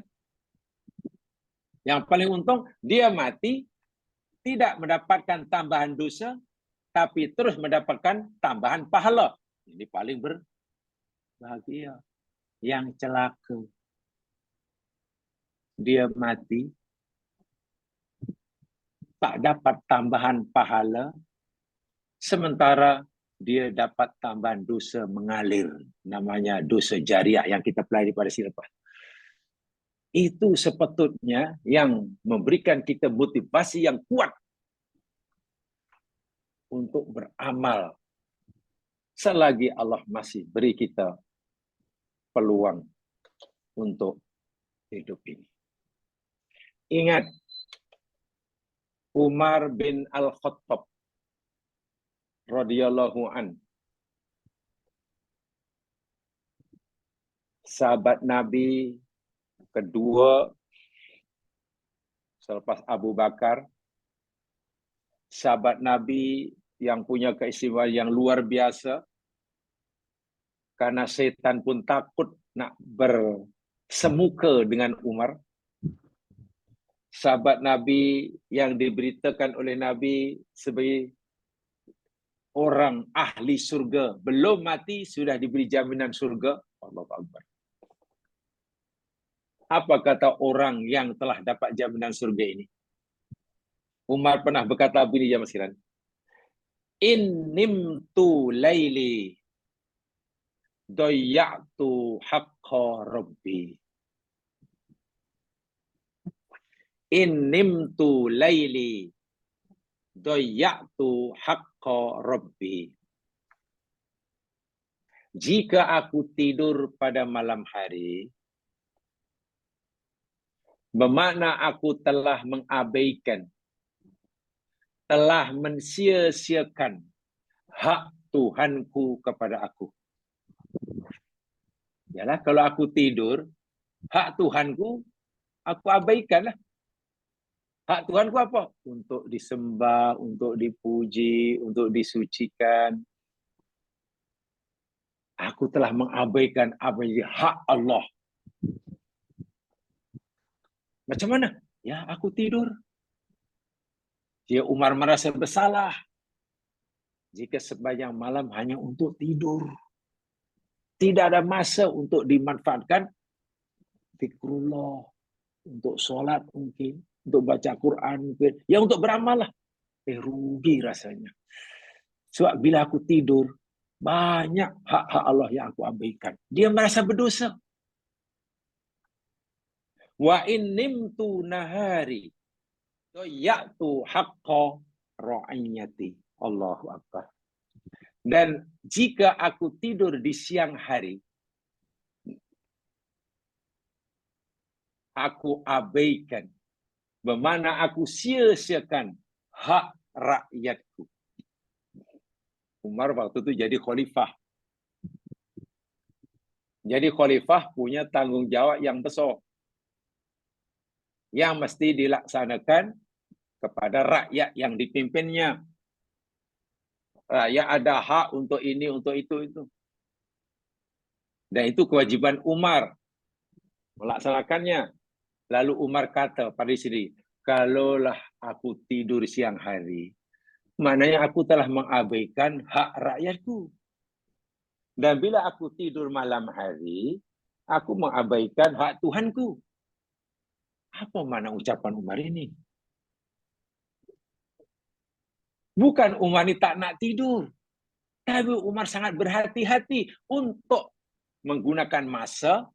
Yang paling untung, dia mati, tidak mendapatkan tambahan dosa, tapi terus mendapatkan tambahan pahala. Ini paling berbahagia. Yang celaka, dia mati, tak dapat tambahan pahala, sementara dia dapat tambahan dosa mengalir. Namanya dosa jariah yang kita pelajari pada siang lepas. Itu sepatutnya yang memberikan kita motivasi yang kuat untuk beramal selagi Allah masih beri kita peluang untuk hidup ini. Ingat, Umar bin Al-Khattab radhiyallahu an, sahabat Nabi kedua selepas Abu Bakar, sahabat Nabi yang punya keistimewaan yang luar biasa, karena setan pun takut nak bersemuka dengan Umar. Sahabat Nabi yang diberitakan oleh Nabi sebagai orang ahli surga, belum mati sudah diberi jaminan surga. Allahu Akbar. Apa kata orang yang telah dapat jaminan surga ini? Umar pernah berkata begini jamaah sekalian. In nimtu laili doya'tu haqqa rabbi. In nimtu laili doya'tu haqqa rabbi. Jika aku tidur pada malam hari, bermakna aku telah mengabaikan, telah mensia-siakan hak Tuhanku kepada aku. Yalah, kalau aku tidur, hak Tuhanku aku abaikanlah. Hak Tuhanku apa? Untuk disembah, untuk dipuji, untuk disucikan. Aku telah mengabaikan apa yang hak Allah. Macam mana? Ya, aku tidur. Dia Umar merasa bersalah jika sepanjang malam hanya untuk tidur. Tidak ada masa untuk dimanfaatkan zikrullah, untuk solat mungkin, untuk baca Quran mungkin. Ya untuk beramal lah. Rugi rasanya. Sebab bila aku tidur, banyak hak-hak Allah yang aku abaikan. Dia merasa berdosa. Wa in nimtu nahari ya'tu haqqa ra'iyati. Allahu akbar. Dan jika aku tidur di siang hari, aku abaikan, bermakna aku sia-siakan hak rakyatku. Umar waktu itu jadi khalifah. Jadi khalifah punya tanggung jawab yang besar, yang mesti dilaksanakan kepada rakyat yang dipimpinnya. Rakyat ada hak untuk ini, untuk itu. Dan itu kewajiban Umar melaksanakannya. Lalu Umar kata pada sini, kalaulah aku tidur siang hari, maknanya aku telah mengabaikan hak rakyatku. Dan bila aku tidur malam hari, aku mengabaikan hak Tuhanku. Apa makna ucapan Umar ini? Bukan Umar ini tak nak tidur. Tapi Umar sangat berhati-hati untuk menggunakan masa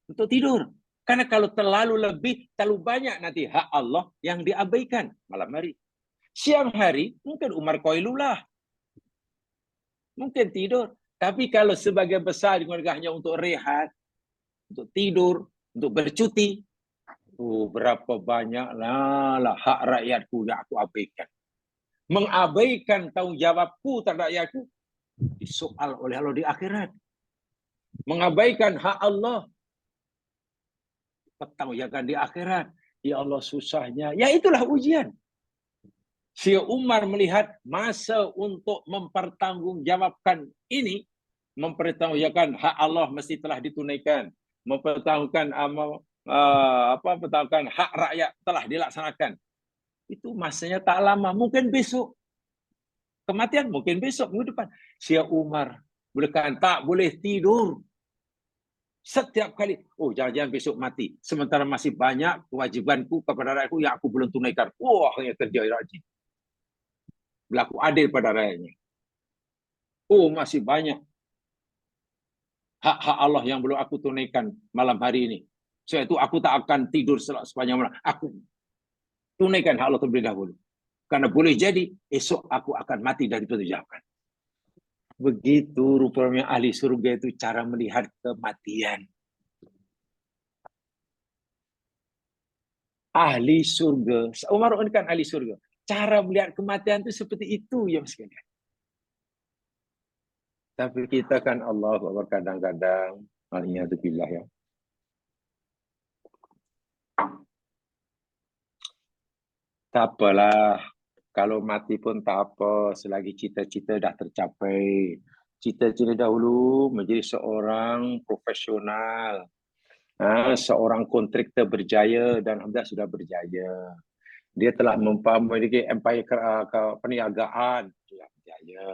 untuk tidur. Karena kalau terlalu lebih, terlalu banyak nanti hak Allah yang diabaikan malam hari. Siang hari, mungkin Umar Qailullah. Mungkin tidur. Tapi kalau sebagian besar digunakan hanya untuk rehat, untuk tidur, untuk bercuti, berapa banyaklah hak rakyatku yang aku abaikan. Mengabaikan tanggungjawabku terhadap rakyatku disoal oleh Allah di akhirat. Mengabaikan hak Allah pertanggungjawaban di akhirat. Ya Allah susahnya. Ya itulah ujian. Si Umar melihat masa untuk mempertanggungjawabkan ini, mempertanggungjawabkan hak Allah mesti telah ditunaikan, mempertanggungjawabkan mempertanggungjawabkan hak rakyat telah dilaksanakan. Itu masanya tak lama, mungkin besok. Kematian mungkin besok, minggu depan. Si Umar bukan tak boleh tidur. Setiap kali, jangan-jangan besok mati. Sementara masih banyak kewajibanku kepada rakyatku yang aku belum tunaikan. Yang kerja rajin. Berlaku adil pada rakyatnya. Masih banyak hak-hak Allah yang belum aku tunaikan malam hari ini. Sebab itu aku tak akan tidur sepanjang malam. Aku tunaikan hak Allah terlebih dahulu. Karena boleh jadi esok aku akan mati dari pertanggungjawaban. Begitu rupanya ahli surga itu cara melihat kematian. Ahli surga. Umar ini kan ahli surga. Cara melihat kematian itu seperti itu ya sekalian. Tapi kita kan Allah kadang-kadang alhamdulillah ya. Tak apalah. Kalau mati pun tak apa. Selagi cita-cita dah tercapai. Cita-cita dahulu menjadi seorang profesional. Seorang kontraktor berjaya dan alhamdulillah sudah berjaya. Dia telah memiliki empire perniagaan. Sudah berjaya.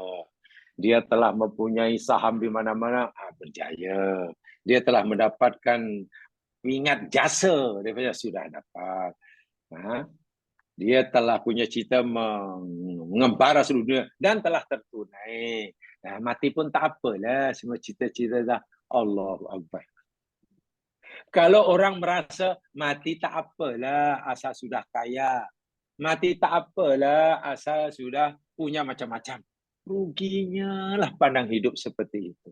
Dia telah mempunyai saham di mana-mana, berjaya. Dia telah mendapatkan ingat jasa daripada sudah dapat. Dia telah punya cita mengembara seluruh dunia dan telah tertunai. Mati pun tak apalah, semua cita-cita dah. Allahu Akbar. Kalau orang merasa mati tak apalah asal sudah kaya, mati tak apalah asal sudah punya macam-macam, ruginya lah pandang hidup seperti itu.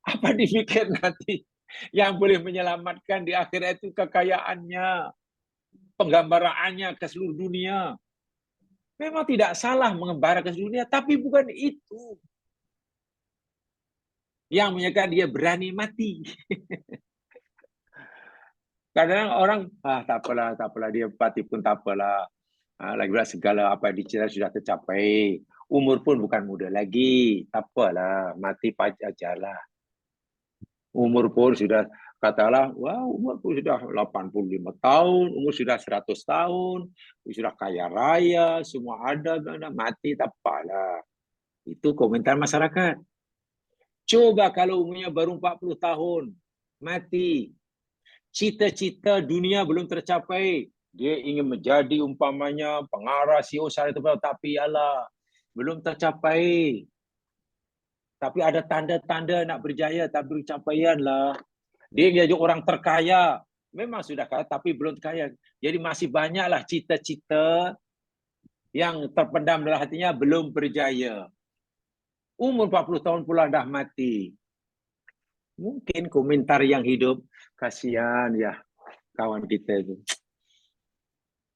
Apa dipikir nanti yang boleh menyelamatkan di akhirat itu kekayaannya, penggambaraannya ke seluruh dunia. Memang tidak salah mengembara ke seluruh dunia, tapi bukan itu yang menyebabkan dia berani mati. Kadang orang, tak apalah, dia mati pun tak apalah. Lagi-lagi segala apa yang dicita sudah tercapai. Umur pun bukan muda lagi. Tak apalah, mati ajalah. Umur pun sudah, katalah, umur pun sudah 85 tahun, umur sudah 100 tahun, sudah kaya raya, semua ada, mati tak apalah. Itu komentar masyarakat. Coba kalau umurnya baru 40 tahun, mati. Cita-cita dunia belum tercapai. Dia ingin menjadi umpamanya pengarah CEO syarikat, tapi alah, belum tercapai. Tapi ada tanda-tanda nak berjaya, tapi pencapaian lah. Dia jadi orang terkaya. Memang sudah kaya, tapi belum kaya. Jadi masih banyaklah cita-cita yang terpendam dalam hatinya belum berjaya. Umur 40 tahun pula dah mati. Mungkin komentar yang hidup, kasihan ya kawan kita itu.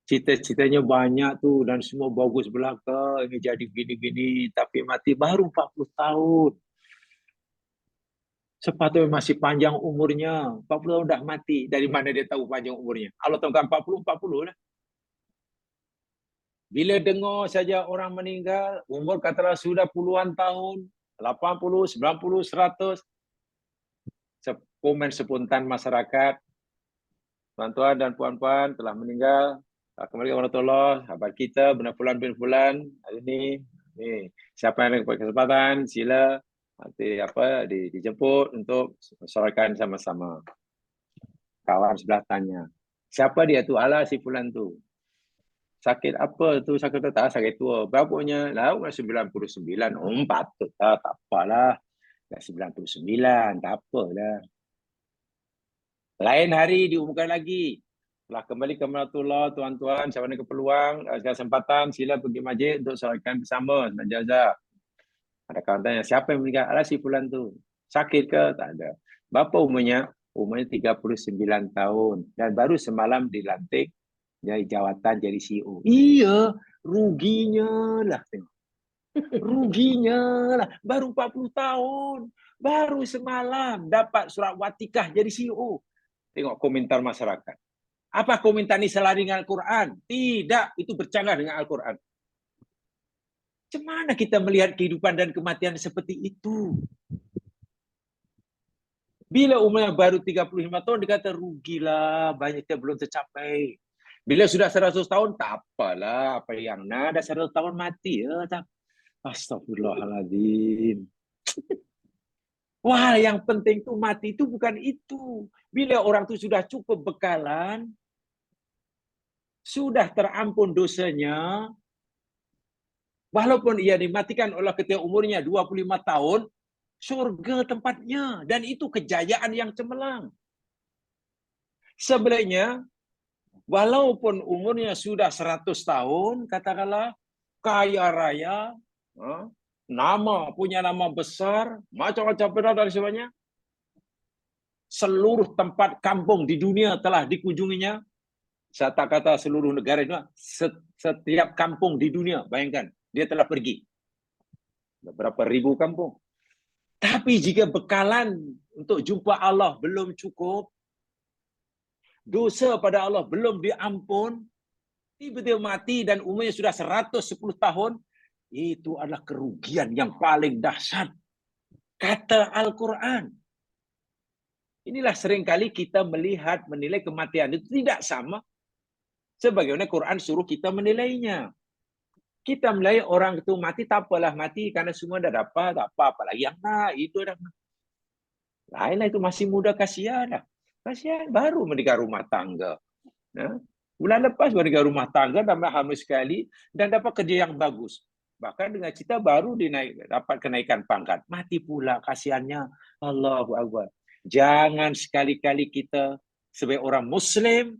Cita-citanya banyak tu dan semua bagus belaka, ini jadi gini-gini, tapi mati baru 40 tahun. Sepatutnya masih panjang umurnya. 40 tahun dah mati. Dari mana dia tahu panjang umurnya? Allah tahu kan 40 lah. Bila dengar saja orang meninggal, umur katalah sudah puluhan tahun, 80, 90, 100. Komen spontan masyarakat, tuan-tuan dan puan-puan telah meninggal. Kembali kepada Allah, sahabat kita benar bulan bin bulan hari ini. Siapa yang ada kesempatan, sila nanti dijemput untuk sorakan sama-sama. Kawan sebelah tanya, siapa dia tu? Alah si fulan tu. Sakit apa tu? Sakit tak? Sakit tua. Berapa punya? Lah 99. Patut tak apalah. Dah 99, tak apalah. Lain hari diumumkan lagi. Telah kembali ke Malatullah, tuan-tuan, siapa ada keperluan, kesempatan, sila pergi masjid untuk solatkan bersama, jenazah. Ada kawan tanya, siapa yang meninggal? Alah si fulan tu. Sakit ke? Tak ada. Berapa umurnya? Umurnya 39 tahun. Dan baru semalam dilantik dari jawatan jadi CEO. Iya, ruginya lah. Ruginya lah. Baru 40 tahun. Baru semalam dapat surat watikah jadi CEO. Tengok komentar masyarakat. Apa komentar ini salah dengan Al-Quran? Tidak, itu bercanggah dengan Al-Quran. Macam mana kita melihat kehidupan dan kematian seperti itu? Bila umurnya baru 35 tahun, dikata rugilah, banyak yang belum tercapai. Bila sudah 100 tahun, tak apalah, apa yang ada 100 tahun mati. Astagfirullahaladzim. Wah, yang penting itu mati itu bukan itu. Bila orang itu sudah cukup bekalan, sudah terampun dosanya, walaupun ia dimatikan oleh ketika umurnya 25 tahun, surga tempatnya. Dan itu kejayaan yang cemerlang. Sebenarnya, walaupun umurnya sudah 100 tahun, katakanlah, kaya raya, punya nama besar, macam-macam benar dan sebagainya, seluruh tempat kampung di dunia telah dikunjunginya. Saya tak kata seluruh negara itu, setiap kampung di dunia, bayangkan, dia telah pergi. Berapa ribu kampung. Tapi jika bekalan untuk jumpa Allah belum cukup, dosa pada Allah belum diampun, tiba-tiba mati dan umurnya sudah 110 tahun, itu adalah kerugian yang paling dahsyat. Kata Al-Quran. Inilah seringkali kita melihat, menilai kematian itu tidak sama sebagaimana Quran suruh kita menilainya. Kita menilai orang itu mati, tak apalah mati karena semua dah dapat, tak apa, apalagi yang nak, itu dah. Lain-lain itu masih muda, kasihan lah. Kasihan, baru menikah rumah tangga. Ya. Bulan lepas menikah rumah tangga, tambah hamil sekali, dan dapat kerja yang bagus. Bahkan dengan cita baru dapat kenaikan pangkat. Mati pula, kasihannya. Allahu Akbar. Jangan sekali-kali kita sebagai orang Muslim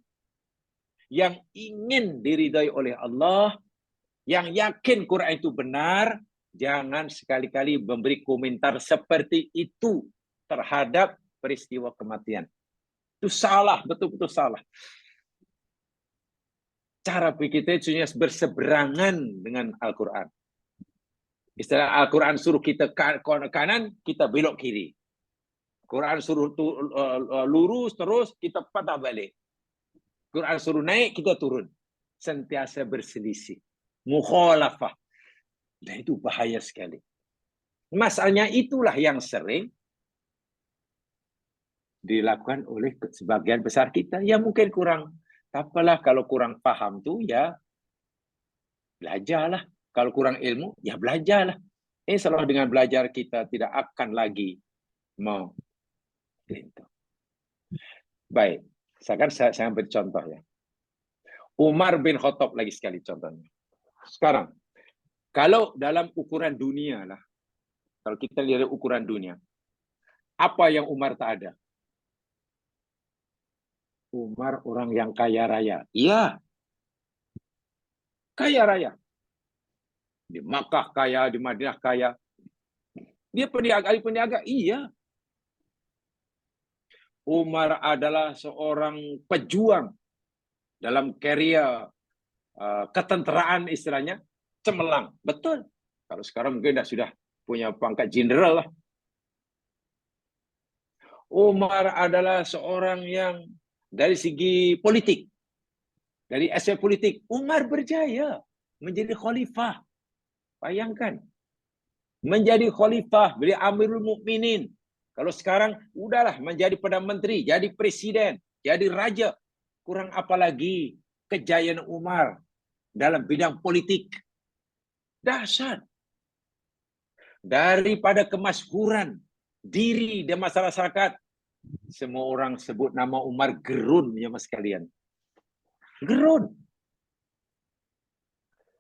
yang ingin diridai oleh Allah, yang yakin Quran itu benar, jangan sekali-kali memberi komentar seperti itu terhadap peristiwa kematian. Itu salah, betul-betul salah. Cara pikir kita berseberangan dengan Al-Quran. Istilah Al-Quran suruh kita kanan, kita belok kiri. Quran suruh lurus terus, kita patah balik. Quran suruh naik, kita turun. Sentiasa berselisih. Mukhalafah. Dan itu bahaya sekali. Masalahnya itulah yang sering dilakukan oleh sebagian besar kita yang mungkin kurang. Apalah kalau kurang paham tuh ya belajarlah. Kalau kurang ilmu ya belajarlah. Insyaallah dengan belajar kita tidak akan lagi mau. Baik, saya beri contoh ya. Umar bin Khattab lagi sekali contohnya. Sekarang, kalau dalam ukuran dunia lah, kalau kita lihat ukuran dunia, apa yang Umar tak ada? Umar orang yang kaya raya. Iya. Kaya raya. Di Makkah kaya, di Madinah kaya. Dia peniaga. Iya. Umar adalah seorang pejuang dalam karya ketenteraan istilahnya, cemerlang. Betul. Kalau sekarang mungkin sudah punya pangkat jenderal lah. Umar adalah seorang yang dari segi politik, dari aspek politik, Umar berjaya menjadi khalifah. Bayangkan, menjadi khalifah, beliau Amirul Mukminin. Kalau sekarang udahlah menjadi Perdana Menteri, jadi presiden, jadi raja. Kurang apa lagi kejayaan Umar dalam bidang politik. Dahsyat. Daripada kemasyhuran diri dan masyarakat, semua orang sebut nama Umar gerun ya mas kalian. Gerun.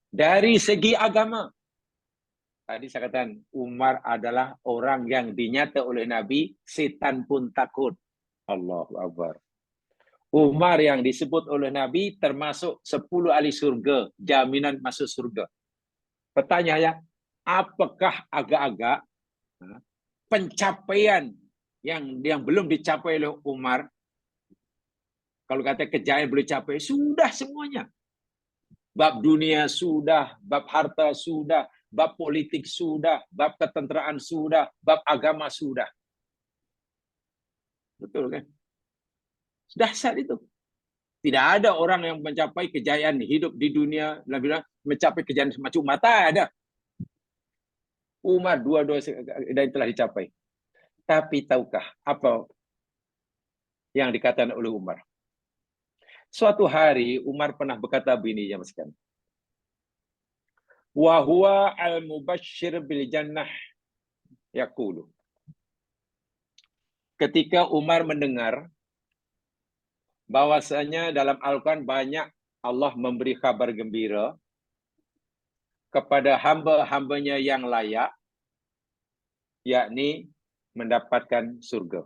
Dari segi agama, tadi saya katakan Umar adalah orang yang dinyata oleh Nabi, setan pun takut. Allahu Akbar. Umar yang disebut oleh Nabi termasuk 10 ahli surga, jaminan masuk surga. Pertanyaannya, apakah agak-agak pencapaian yang belum dicapai oleh Umar? Kalau kata kejayaan boleh capai, sudah semuanya. Bab dunia sudah, bab harta sudah, bab politik sudah, bab ketenteraan sudah, bab agama sudah. Betul kan? Dahsyat itu. Tidak ada orang yang mencapai kejayaan hidup di dunia, mencapai kejayaan semacam mata ada. Umar dua-dua dan telah dicapai. Tapi tahukah apa yang dikatakan oleh Umar? Suatu hari Umar pernah berkata begini ya mas kan. Wa huwa al-mubashshir bil jannah yaqulu. Ketika Umar mendengar bahwasanya dalam Al-Quran banyak Allah memberi kabar gembira kepada hamba-hambanya yang layak, yakni mendapatkan surga.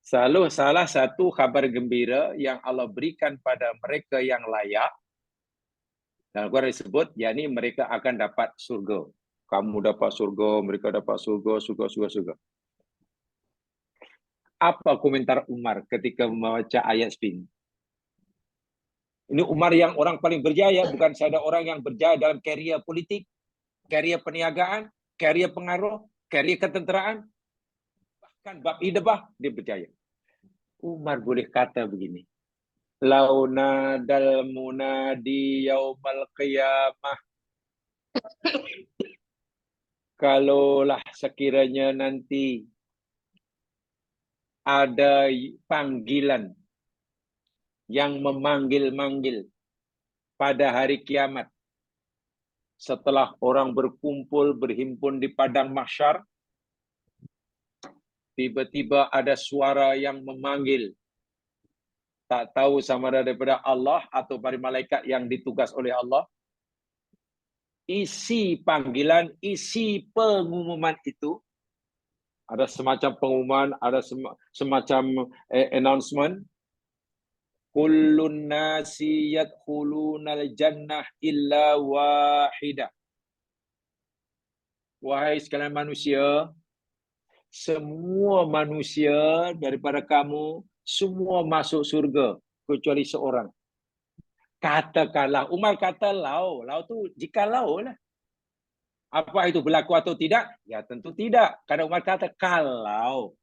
Selalu salah satu kabar gembira yang Allah berikan pada mereka yang layak, dalam Al-Quran disebut, yakni mereka akan dapat surga. Kamu dapat surga, mereka dapat surga. Apa komentar Umar ketika membaca ayat ini? Ini Umar yang orang paling berjaya, bukan saja orang yang berjaya dalam karier politik, karier perniagaan, karier pengaruh, karier ketenteraan, bahkan bab hidupah dia berjaya. Umar boleh kata begini, launa dal munadi yaumal qiyamah, kalaulah sekiranya nanti ada panggilan yang memanggil-manggil pada hari kiamat, setelah orang berkumpul berhimpun di padang mahsyar, tiba-tiba ada suara yang memanggil. Tak tahu sama ada daripada Allah atau para malaikat yang ditugas oleh Allah. Isi panggilan, isi pengumuman itu, ada semacam pengumuman, ada semacam announcement. Kullun nasi yadkhulunal jannah illa wahidah. Wahai sekalian manusia, semua manusia daripada kamu, semua masuk surga kecuali seorang. Katakanlah, Umar kata lau tu jikalau lah. Apa itu berlaku atau tidak? Ya tentu tidak. Karena Umar kata kalau.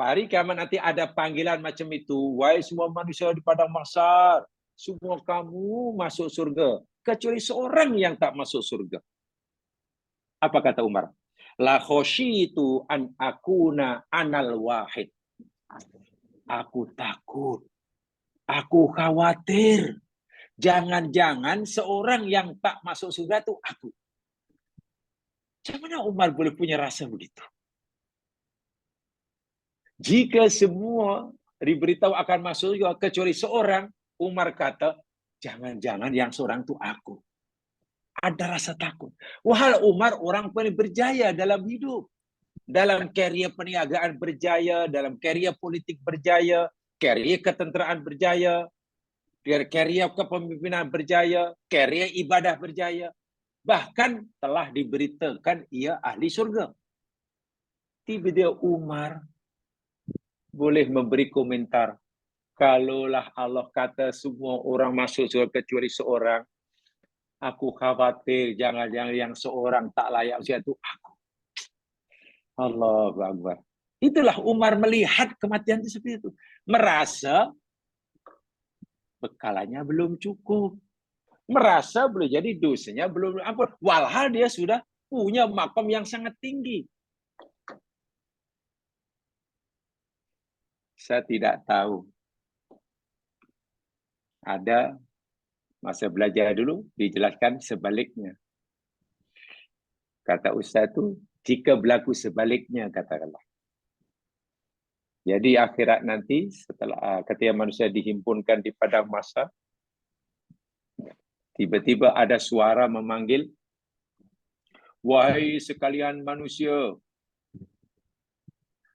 Hari kiamat nanti ada panggilan macam itu. Wahai semua manusia di padang mahsyar, semua kamu masuk surga. Kecuali seorang yang tak masuk surga. Apa kata Umar? La khosyitu an akuna anal wahid. Aku takut. Aku khawatir. Jangan-jangan seorang yang tak masuk surga itu aku. Macam mana Umar boleh punya rasa begitu? Jika semua diberitahu akan masuk surga kecuali seorang, Umar kata, jangan-jangan yang seorang itu aku. Ada rasa takut. Wahal Umar orang paling berjaya dalam hidup. Dalam karier perniagaan berjaya, dalam karier politik berjaya, karier ketenteraan berjaya, karier kepemimpinan berjaya, karier ibadah berjaya. Bahkan telah diberitakan ia ahli surga. Tiba-tiba Umar boleh memberi komentar. Kalaulah Allah kata semua orang masuk surga kecuali seorang, aku khawatir jangan-jangan yang seorang tak layak usia itu aku. Allahu Akbar. Itulah Umar melihat kematian itu seperti itu. Merasa bekalannya belum cukup. Merasa boleh jadi dosanya belum ampun. Walhal dia sudah punya makam yang sangat tinggi. Saya tidak tahu. Ada masa belajar dulu dijelaskan sebaliknya. Kata Ustaz itu, jika berlaku sebaliknya, katakanlah. Jadi akhirat nanti, setelah ketika manusia dihimpunkan di padang mahsyar, tiba-tiba ada suara memanggil, wahai sekalian manusia,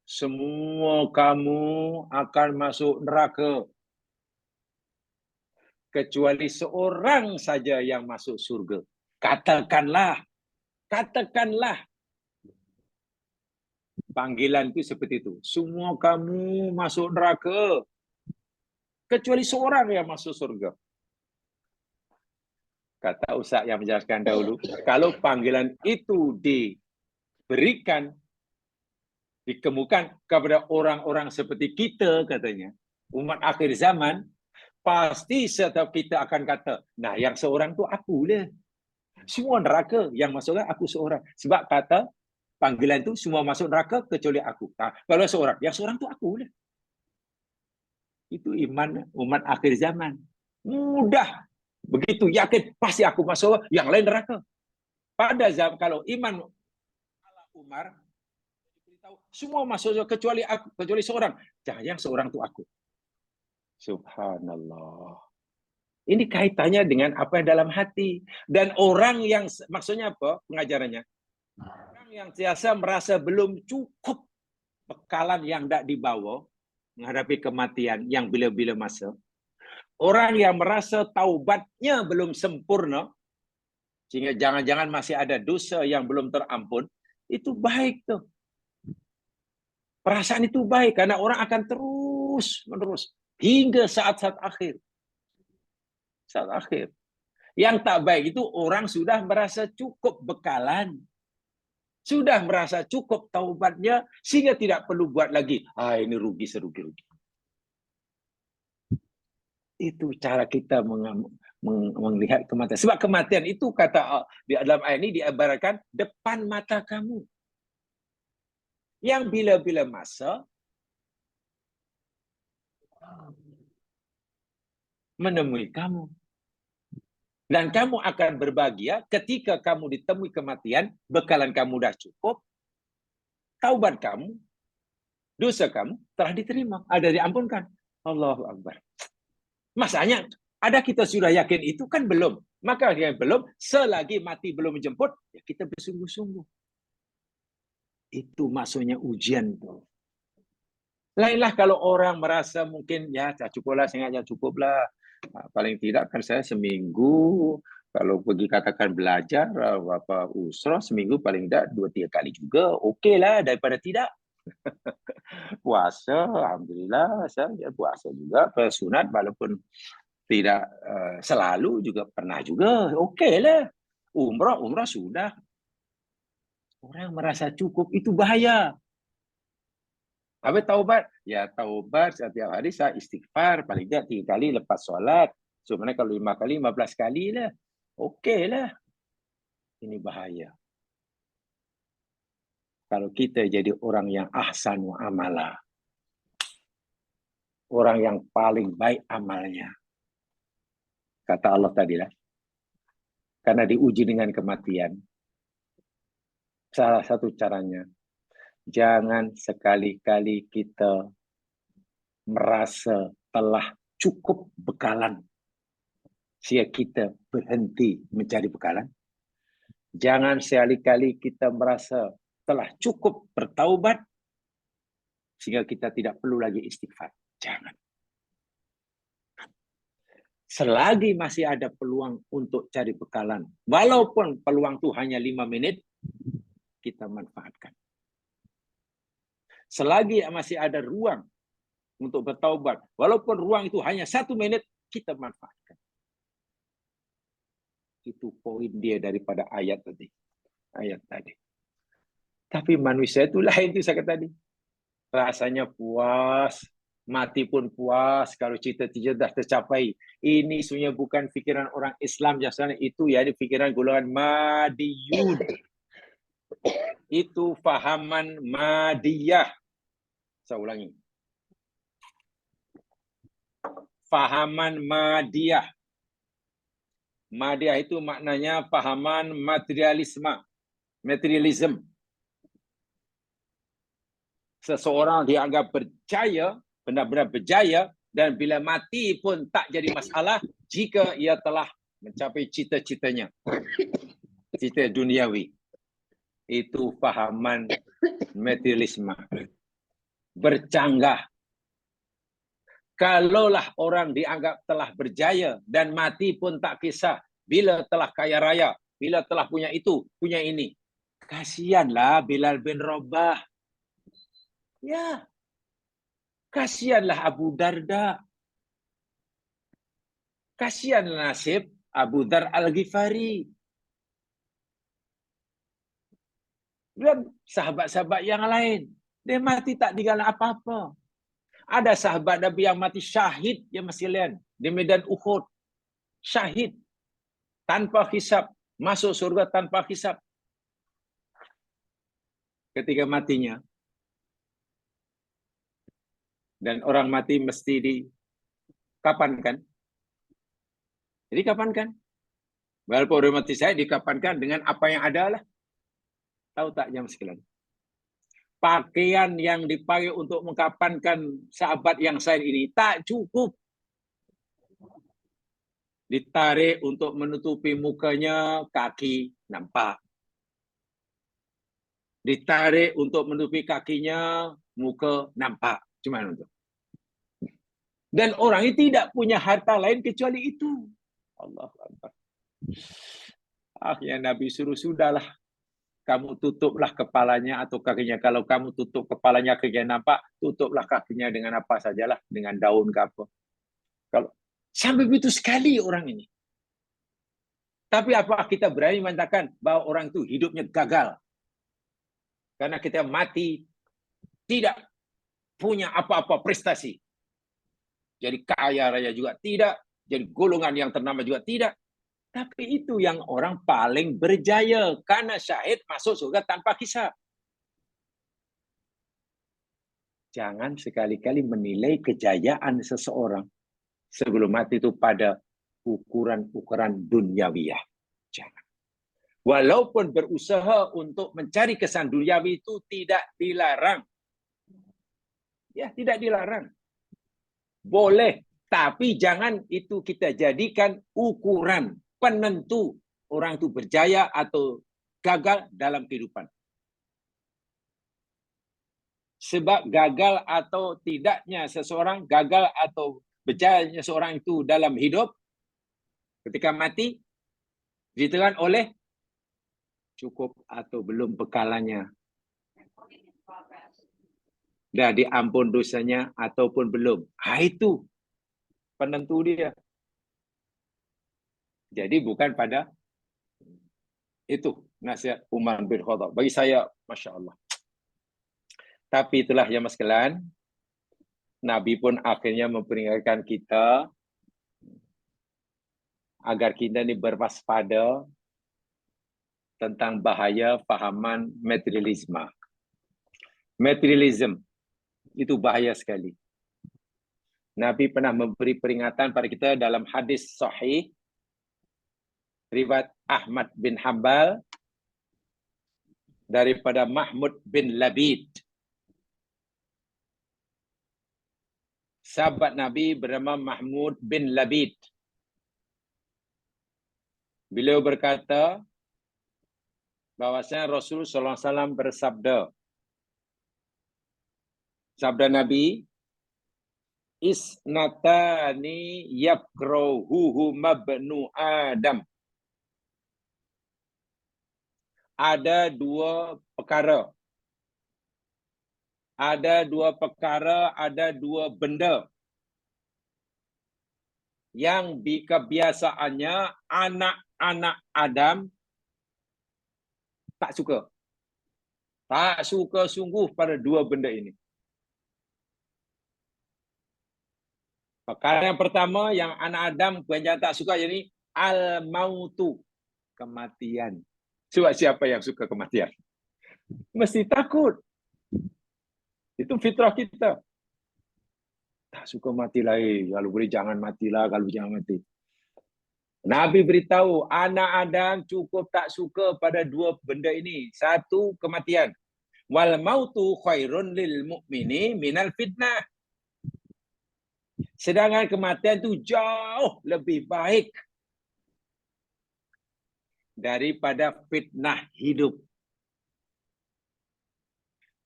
semua kamu akan masuk neraka. Kecuali seorang saja yang masuk surga. Katakanlah. Panggilan itu seperti itu. Semua kamu masuk neraka. Kecuali seorang yang masuk surga. Kata Ustaz yang menjelaskan dahulu, kalau panggilan itu diberikan, dikemukakan kepada orang-orang seperti kita, katanya, umat akhir zaman, pasti setiap kita akan kata, nah yang seorang tu aku lah. Semua neraka yang masuk aku seorang. Sebab kata panggilan tu semua masuk neraka kecuali aku. Nah, kalau seorang, yang seorang tu aku lah. Itu iman umat akhir zaman. Mudah. Begitu yakin pasti aku masuk, yang lain neraka. Pada zaman kalau iman Umar semua masuk kecuali aku, kecuali seorang. Jangan yang seorang tu aku. Subhanallah. Ini kaitannya dengan apa yang dalam hati. Dan orang yang, maksudnya apa pengajarannya? Orang yang biasa merasa belum cukup bekalan yang tidak dibawa menghadapi kematian yang bila-bila masa. Orang yang merasa taubatnya belum sempurna, sehingga jangan-jangan masih ada dosa yang belum terampun, itu baik tuh. Perasaan itu baik, karena orang akan terus-menerus hingga saat-saat akhir. Saat akhir. Yang tak baik itu orang sudah merasa cukup bekalan. Sudah merasa cukup taubatnya, sehingga tidak perlu buat lagi. Ini rugi serugi-rugi. Itu cara kita melihat kematian. Sebab kematian itu, kata di dalam ayat ini, diibaratkan depan mata kamu. Yang bila-bila masa menemui kamu. Dan kamu akan berbahagia ketika kamu ditemui kematian, bekalan kamu dah cukup, taubat kamu, dosa kamu telah diterima, ada diampunkan. Allahu Akbar. Masanya ada kita sudah yakin itu kan belum. Maka yang belum, selagi mati belum menjemput, ya kita bersungguh-sungguh. Itu maksudnya ujian tuh. Lainlah kalau orang merasa mungkin ya cukuplah, sengaja cukuplah. Paling tidak kan saya seminggu kalau pergi katakan belajar apa usrah seminggu paling tidak 2-3 kali juga okey lah daripada tidak. Puasa alhamdulillah saya puasa juga sunat walaupun tidak selalu juga pernah juga okey lah. Umrah sudah. Orang merasa cukup itu bahaya. Habis taubat, ya taubat setiap hari saya istighfar paling tidak 3 kali lepas solat. Sebenarnya kalau 5 kali 15 kali lah. Okey lah. Ini bahaya. Kalau kita jadi orang yang ahsanu amala. Orang yang paling baik amalnya. Kata Allah tadi lah. Karena diuji dengan kematian. Salah satu caranya. Jangan sekali-kali kita merasa telah cukup bekalan. Sehingga kita berhenti mencari bekalan. Jangan sekali-kali kita merasa telah cukup bertaubat sehingga kita tidak perlu lagi istighfar. Jangan. Selagi masih ada peluang untuk cari bekalan, walaupun peluang itu hanya 5 menit, kita manfaatkan. Selagi masih ada ruang untuk bertaubat, walaupun ruang itu hanya 1 menit, kita manfaatkan. Itu poin dia daripada ayat tadi. Tapi manusia itu lain itu saya kata tadi. Rasanya puas, mati pun puas kalau cita-cita dah tercapai. Ini sebenarnya bukan fikiran orang Islam biasanya itu ya, ini fikiran golongan Madiyun. Itu fahaman Madiyah. Saya ulangi. Fahaman Madiyah. Madiyah itu maknanya fahaman materialisme. Seseorang dianggap berjaya, benar-benar berjaya, dan bila mati pun tak jadi masalah jika ia telah mencapai cita-citanya. Cita duniawi. Itu fahaman materialisme. Bercanggah. Kalaulah orang dianggap telah berjaya dan mati pun tak kisah. Bila telah kaya raya, bila telah punya itu, punya ini. Kasihanlah Bilal bin Rabah. Ya. Kasihanlah Abu Darda. Kasihanlah nasib Abu Dar Al-Ghifari. Dan sahabat-sahabat yang lain. Dia mati tak tinggal apa-apa. Ada sahabat Nabi yang mati syahid yang masih lain di medan Uhud. Syahid. Tanpa hisab. Masuk surga tanpa hisab. Ketika matinya. Dan orang mati mesti dikapankan. Jadi kapankan. Walaupun orang mati saya dikapankan dengan apa yang ada lah. Tahu tak jam sekalian? Pakaian yang dipakai untuk mengkapankan sahabat yang saya ini tak cukup. Ditarik untuk menutupi mukanya, kaki nampak. Ditarik untuk menutupi kakinya, muka nampak. Cuma untuk. Dan orang ini tidak punya harta lain kecuali itu. Allahu Akbar. Akhirnya Nabi suruh sudahlah. Kamu tutuplah kepalanya atau kakinya. Kalau kamu tutup kepalanya, kakinya nampak, tutuplah kakinya dengan apa sajalah, dengan daun ke apa. Kalau sampai begitu sekali orang ini. Tapi apa kita berani mengatakan bahwa orang itu hidupnya gagal? Karena kita mati tidak punya apa-apa prestasi. Jadi kaya raya juga tidak, jadi golongan yang ternama juga tidak. Tapi itu yang orang paling berjaya. Karena syahid masuk surga tanpa hisab. Jangan sekali-kali menilai kejayaan seseorang sebelum mati itu pada ukuran-ukuran duniawiyah. Jangan. Walaupun berusaha untuk mencari kesan duniawi itu tidak dilarang. Ya, tidak dilarang. Boleh, tapi jangan itu kita jadikan ukuran penentu orang itu berjaya atau gagal dalam kehidupan. Sebab gagal atau tidaknya seseorang, gagal atau berjayanya seorang itu dalam hidup, ketika mati, ditentukan oleh cukup atau belum bekalannya. Dah diampun dosanya ataupun belum. Itu penentu dia. Jadi bukan pada itu nasihat Umar bin Khattab. Bagi saya, Masya Allah. Tapi itulah yang sekalian, Nabi pun akhirnya memperingatkan kita agar kita ini berwaspada tentang bahaya fahaman materialisme. Materialism itu bahaya sekali. Nabi pernah memberi peringatan pada kita dalam hadis sahih riwayat Ahmad bin Hanbal daripada Mahmud bin Labid. Sahabat Nabi bernama Mahmud bin Labid. Beliau berkata bahwasanya Rasul sallallahu alaihi wasallam bersabda. Sabda Nabi, isnatani yakrahuhu mabnu Adam. Ada dua perkara. Ada dua benda yang kebiasaannya anak-anak Adam tak suka. Tak suka sungguh pada dua benda ini. Perkara yang pertama yang anak Adam kebanyakan tak suka ini al-mautu, kematian. Sebab siapa yang suka kematian? Mesti takut. Itu fitrah kita. Tak suka mati lah. Kalau boleh jangan matilah, kalau jangan mati. Nabi beritahu anak Adam cukup tak suka pada dua benda ini. Satu, kematian. Wal mautu khairun lil mu'mini minal fitnah. Sedangkan kematian itu jauh lebih baik daripada fitnah hidup.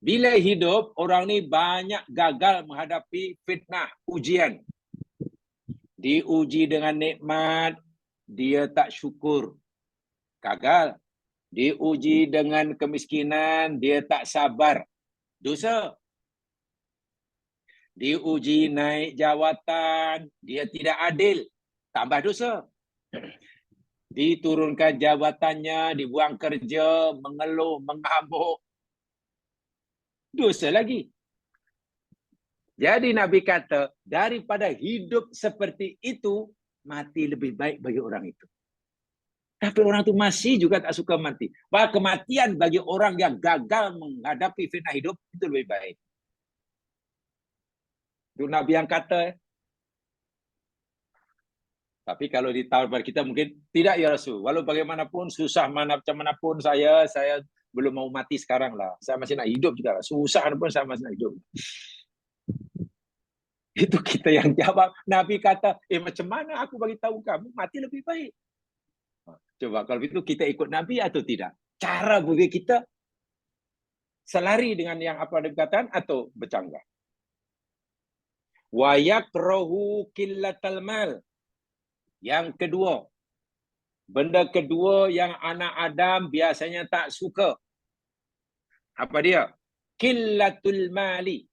Bila hidup, orang ni banyak gagal menghadapi fitnah, ujian. Diuji dengan nikmat, dia tak syukur. Gagal. Diuji dengan kemiskinan, dia tak sabar. Dosa. Diuji naik jawatan, dia tidak adil. Tambah dosa. Diturunkan jawatannya, dibuang kerja, mengeluh, mengamuk. Dosa lagi. Jadi Nabi kata, daripada hidup seperti itu, mati lebih baik bagi orang itu. Tapi orang itu masih juga tak suka mati. Bahwa kematian bagi orang yang gagal menghadapi fitnah hidup, itu lebih baik. Itu Nabi yang kata. Tapi kalau ditaruh pada kita mungkin, tidak ya Rasul. Walau bagaimanapun, susah macam manapun saya belum mau mati sekarang lah. Saya masih nak hidup juga lah. Susah pun saya masih nak hidup. Itu kita yang jawab. Nabi kata, macam mana aku bagi tahu kamu mati lebih baik? Coba kalau itu kita ikut Nabi atau tidak? Cara bagi kita selari dengan yang apa dikatakan atau bercanggah. Wa yakrahu qillatal mal. Yang kedua, benda kedua yang anak Adam biasanya tak suka. Apa dia? Qillatul mali.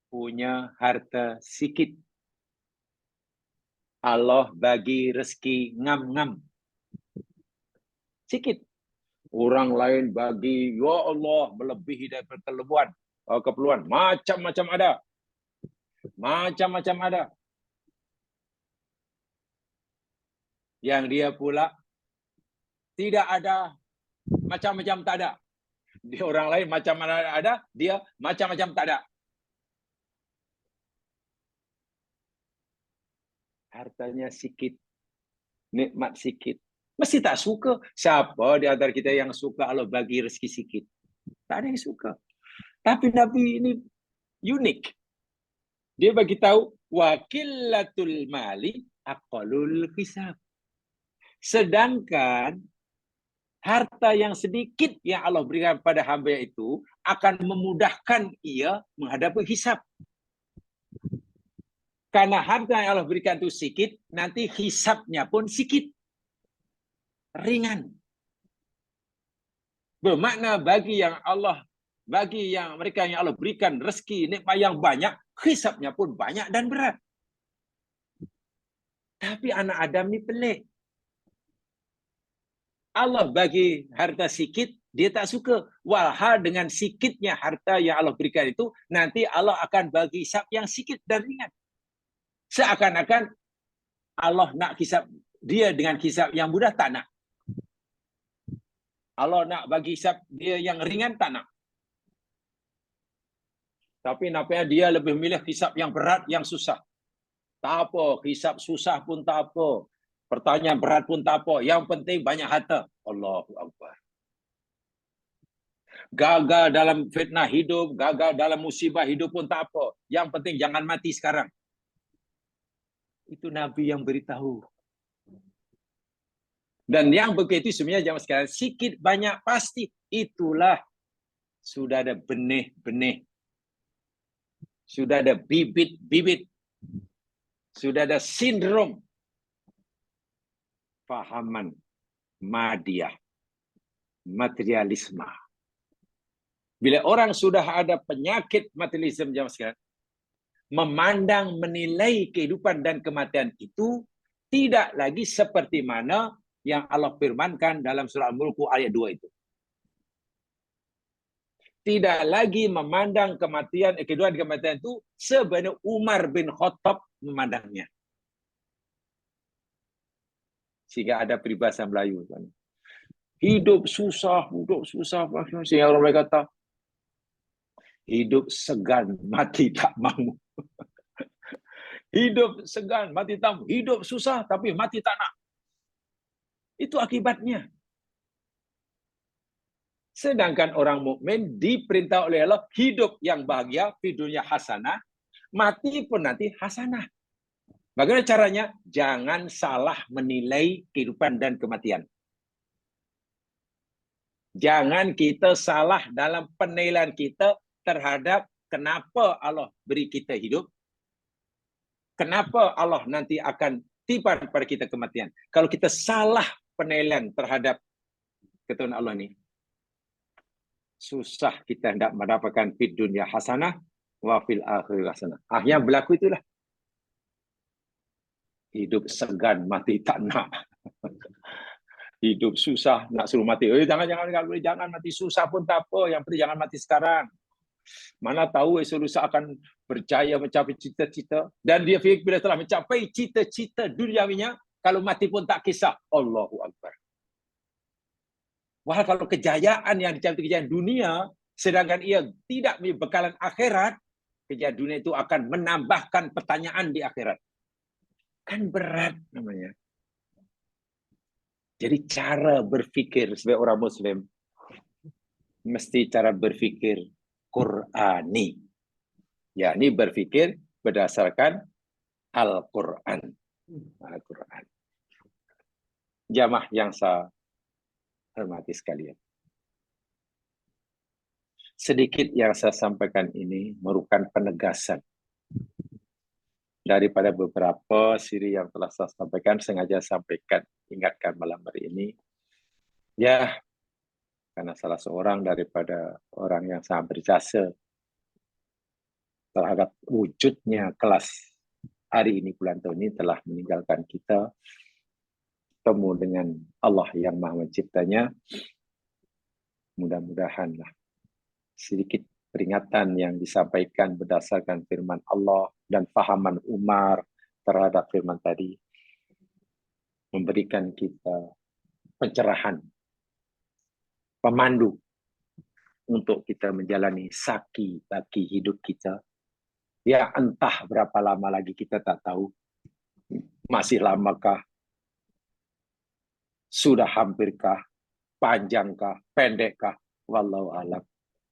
Punya harta sikit. Allah bagi rezeki ngam-ngam. Sikit. Orang lain bagi, ya Allah, melebihi daripada keperluan. Macam-macam ada. Macam-macam ada. Yang dia pula tidak ada, macam-macam tak ada. Dia orang lain macam-macam ada, dia macam-macam tak ada. Hartanya sikit, nikmat sikit, Mesti tak suka. Siapa di antara kita yang suka Allah bagi rezeki sikit? Tak ada yang suka. Tapi Nabi ini unik. Dia bagi tahu wakilatul mali aqalul hisab. Sedangkan harta yang sedikit yang Allah berikan pada hamba itu akan memudahkan ia menghadapi hisab. Karena harta yang Allah berikan itu sedikit, nanti hisabnya pun sedikit. Ringan. Bermakna bagi mereka yang Allah berikan rezeki nikmat yang banyak, hisabnya pun banyak dan berat. Tapi anak Adam ni pelik. Allah bagi harta sikit, dia tak suka. Walhal dengan sikitnya harta yang Allah berikan itu, nanti Allah akan bagi hisab yang sikit dan ringan. Seakan-akan Allah nak hisab dia dengan hisab yang mudah, tak nak. Allah nak bagi hisab dia yang ringan, tak nak. Tapi nampaknya dia lebih memilih hisab yang berat, yang susah. Tak apa, hisab susah pun tak apa. Pertanyaan berat pun tak apa. Yang penting banyak harta. Allahu Akbar. Gagal dalam fitnah hidup, gagal dalam musibah hidup pun tak apa. Yang penting jangan mati sekarang. Itu Nabi yang beritahu. Dan yang begitu sebenarnya jamaah sekalian, sikit banyak pasti. Itulah sudah ada benih-benih. Sudah ada bibit-bibit. Sudah ada sindrom fahaman madiyah, materialisme. Bila orang sudah ada penyakit materialisme jamaah sekalian, memandang, menilai kehidupan dan kematian itu tidak lagi seperti mana yang Allah firmankan dalam surah Al-Mulk ayat 2 itu. Tidak lagi memandang kehidupan dan kematian itu sebenarnya Umar bin Khattab memandangnya. Sehingga ada peribahasa Melayu. Hidup susah. Sehingga orang mereka kata, hidup segan, mati tak mahu. Hidup segan, mati tak mahu. Hidup susah, tapi mati tak nak. Itu akibatnya. Sedangkan orang mukmin diperintah oleh Allah hidup yang bahagia, di dunia hasanah, mati pun nanti hasanah. Bagaimana caranya? Jangan salah menilai kehidupan dan kematian. Jangan kita salah dalam penilaian kita terhadap kenapa Allah beri kita hidup. Kenapa Allah nanti akan tiba pada kita kematian. Kalau kita salah penilaian terhadap ketuhanan Allah ini, susah kita hendak mendapatkan fid dunya hasanah wa fil akhirati hasanah. Yang berlaku itulah. Hidup segan, mati tak nak. Hidup susah, nak suruh mati. Jangan mati, susah pun tak apa. Yang penting jangan mati sekarang. Mana tahu esok lusa akan berjaya mencapai cita-cita. Dan dia fikir bila telah mencapai cita-cita duniawinya, kalau mati pun tak kisah. Allahu Akbar. Wah, kalau kejayaan yang dicapai kejayaan dunia, sedangkan ia tidak memiliki bekalan akhirat, kejayaan dunia itu akan menambahkan pertanyaan di akhirat. Kan berat namanya. Jadi cara berfikir sebagai orang Muslim, mesti cara berfikir Qur'ani. Ya, ini berfikir berdasarkan Al-Quran. Al-Quran. Jamaah yang saya hormati sekalian. Sedikit yang saya sampaikan ini merupakan penegasan daripada beberapa siri yang telah saya sampaikan, sengaja sampaikan, ingatkan malam hari ini. Ya, karena salah seorang daripada orang yang sangat berjasa terhadap wujudnya kelas hari ini, bulan tahun ini telah meninggalkan kita. Temu dengan Allah yang Maha Menciptanya. Mudah-mudahanlah sedikit peringatan yang disampaikan berdasarkan firman Allah dan fahaman Umar terhadap firman tadi memberikan kita pencerahan, pemandu untuk kita menjalani saki baki hidup kita. Ya, entah berapa lama lagi kita tak tahu. Masih lamakah? sudah hampirkah, panjangkah, pendekkah, wallahu alam.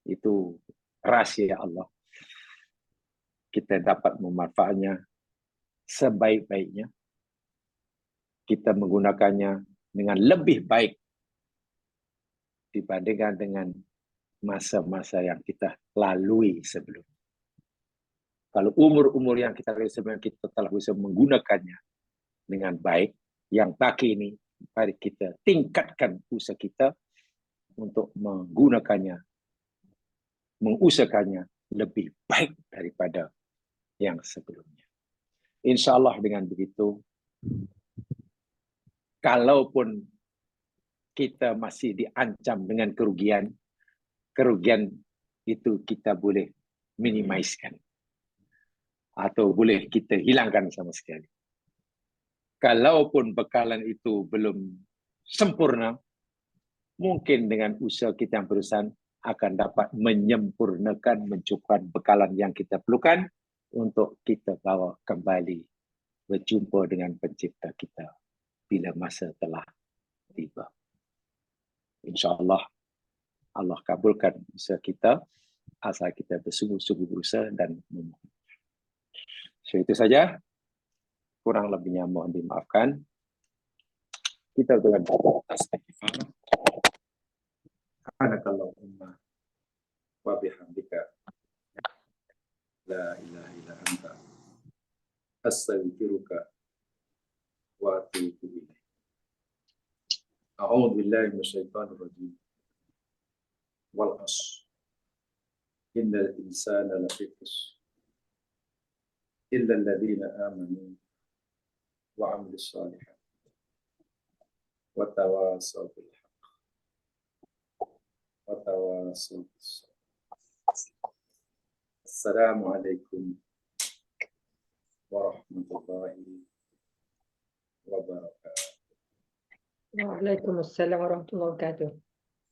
Itu rahasia Allah. Kita dapat memanfaatnya sebaik-baiknya. Kita menggunakannya dengan lebih baik dibandingkan dengan masa-masa yang kita lalui sebelumnya. Kalau umur-umur yang kita lalui sebelumnya kita telah bisa menggunakannya dengan baik, yang pagi ini mari kita tingkatkan usaha kita untuk menggunakannya, mengusahakannya lebih baik daripada yang sebelumnya. Insya Allah dengan begitu, kalaupun kita masih diancam dengan kerugian itu kita boleh minimizekan atau boleh kita hilangkan sama sekali. Kalaupun bekalan itu belum sempurna, mungkin dengan usaha kita yang berusaha akan dapat menyempurnakan, mencukupkan bekalan yang kita perlukan untuk kita bawa kembali berjumpa dengan pencipta kita bila masa telah tiba. InsyaAllah Allah kabulkan usaha kita asal kita bersungguh-sungguh berusaha dan memohon. So, itu saja. Kurang lebihnya mohon dimaafkan. Kita dengan istighfar. Subhanakallahumma wa bihamdika la ilaha illa anta astaghfiruka wa atubu ilaik. A'udzu billahi minasyaitonir rajim. Wal 'ashr. Innal insana lafi khusr. Illa alladziina aamanu wa 'amilus shalihaat. Wa tawassaw bil haqq. Wa tawassaw bis sabr. Assalamualaikum warahmatullahi wabarakatuh. Waalaikumsalam warahmatullahi wabarakatuh.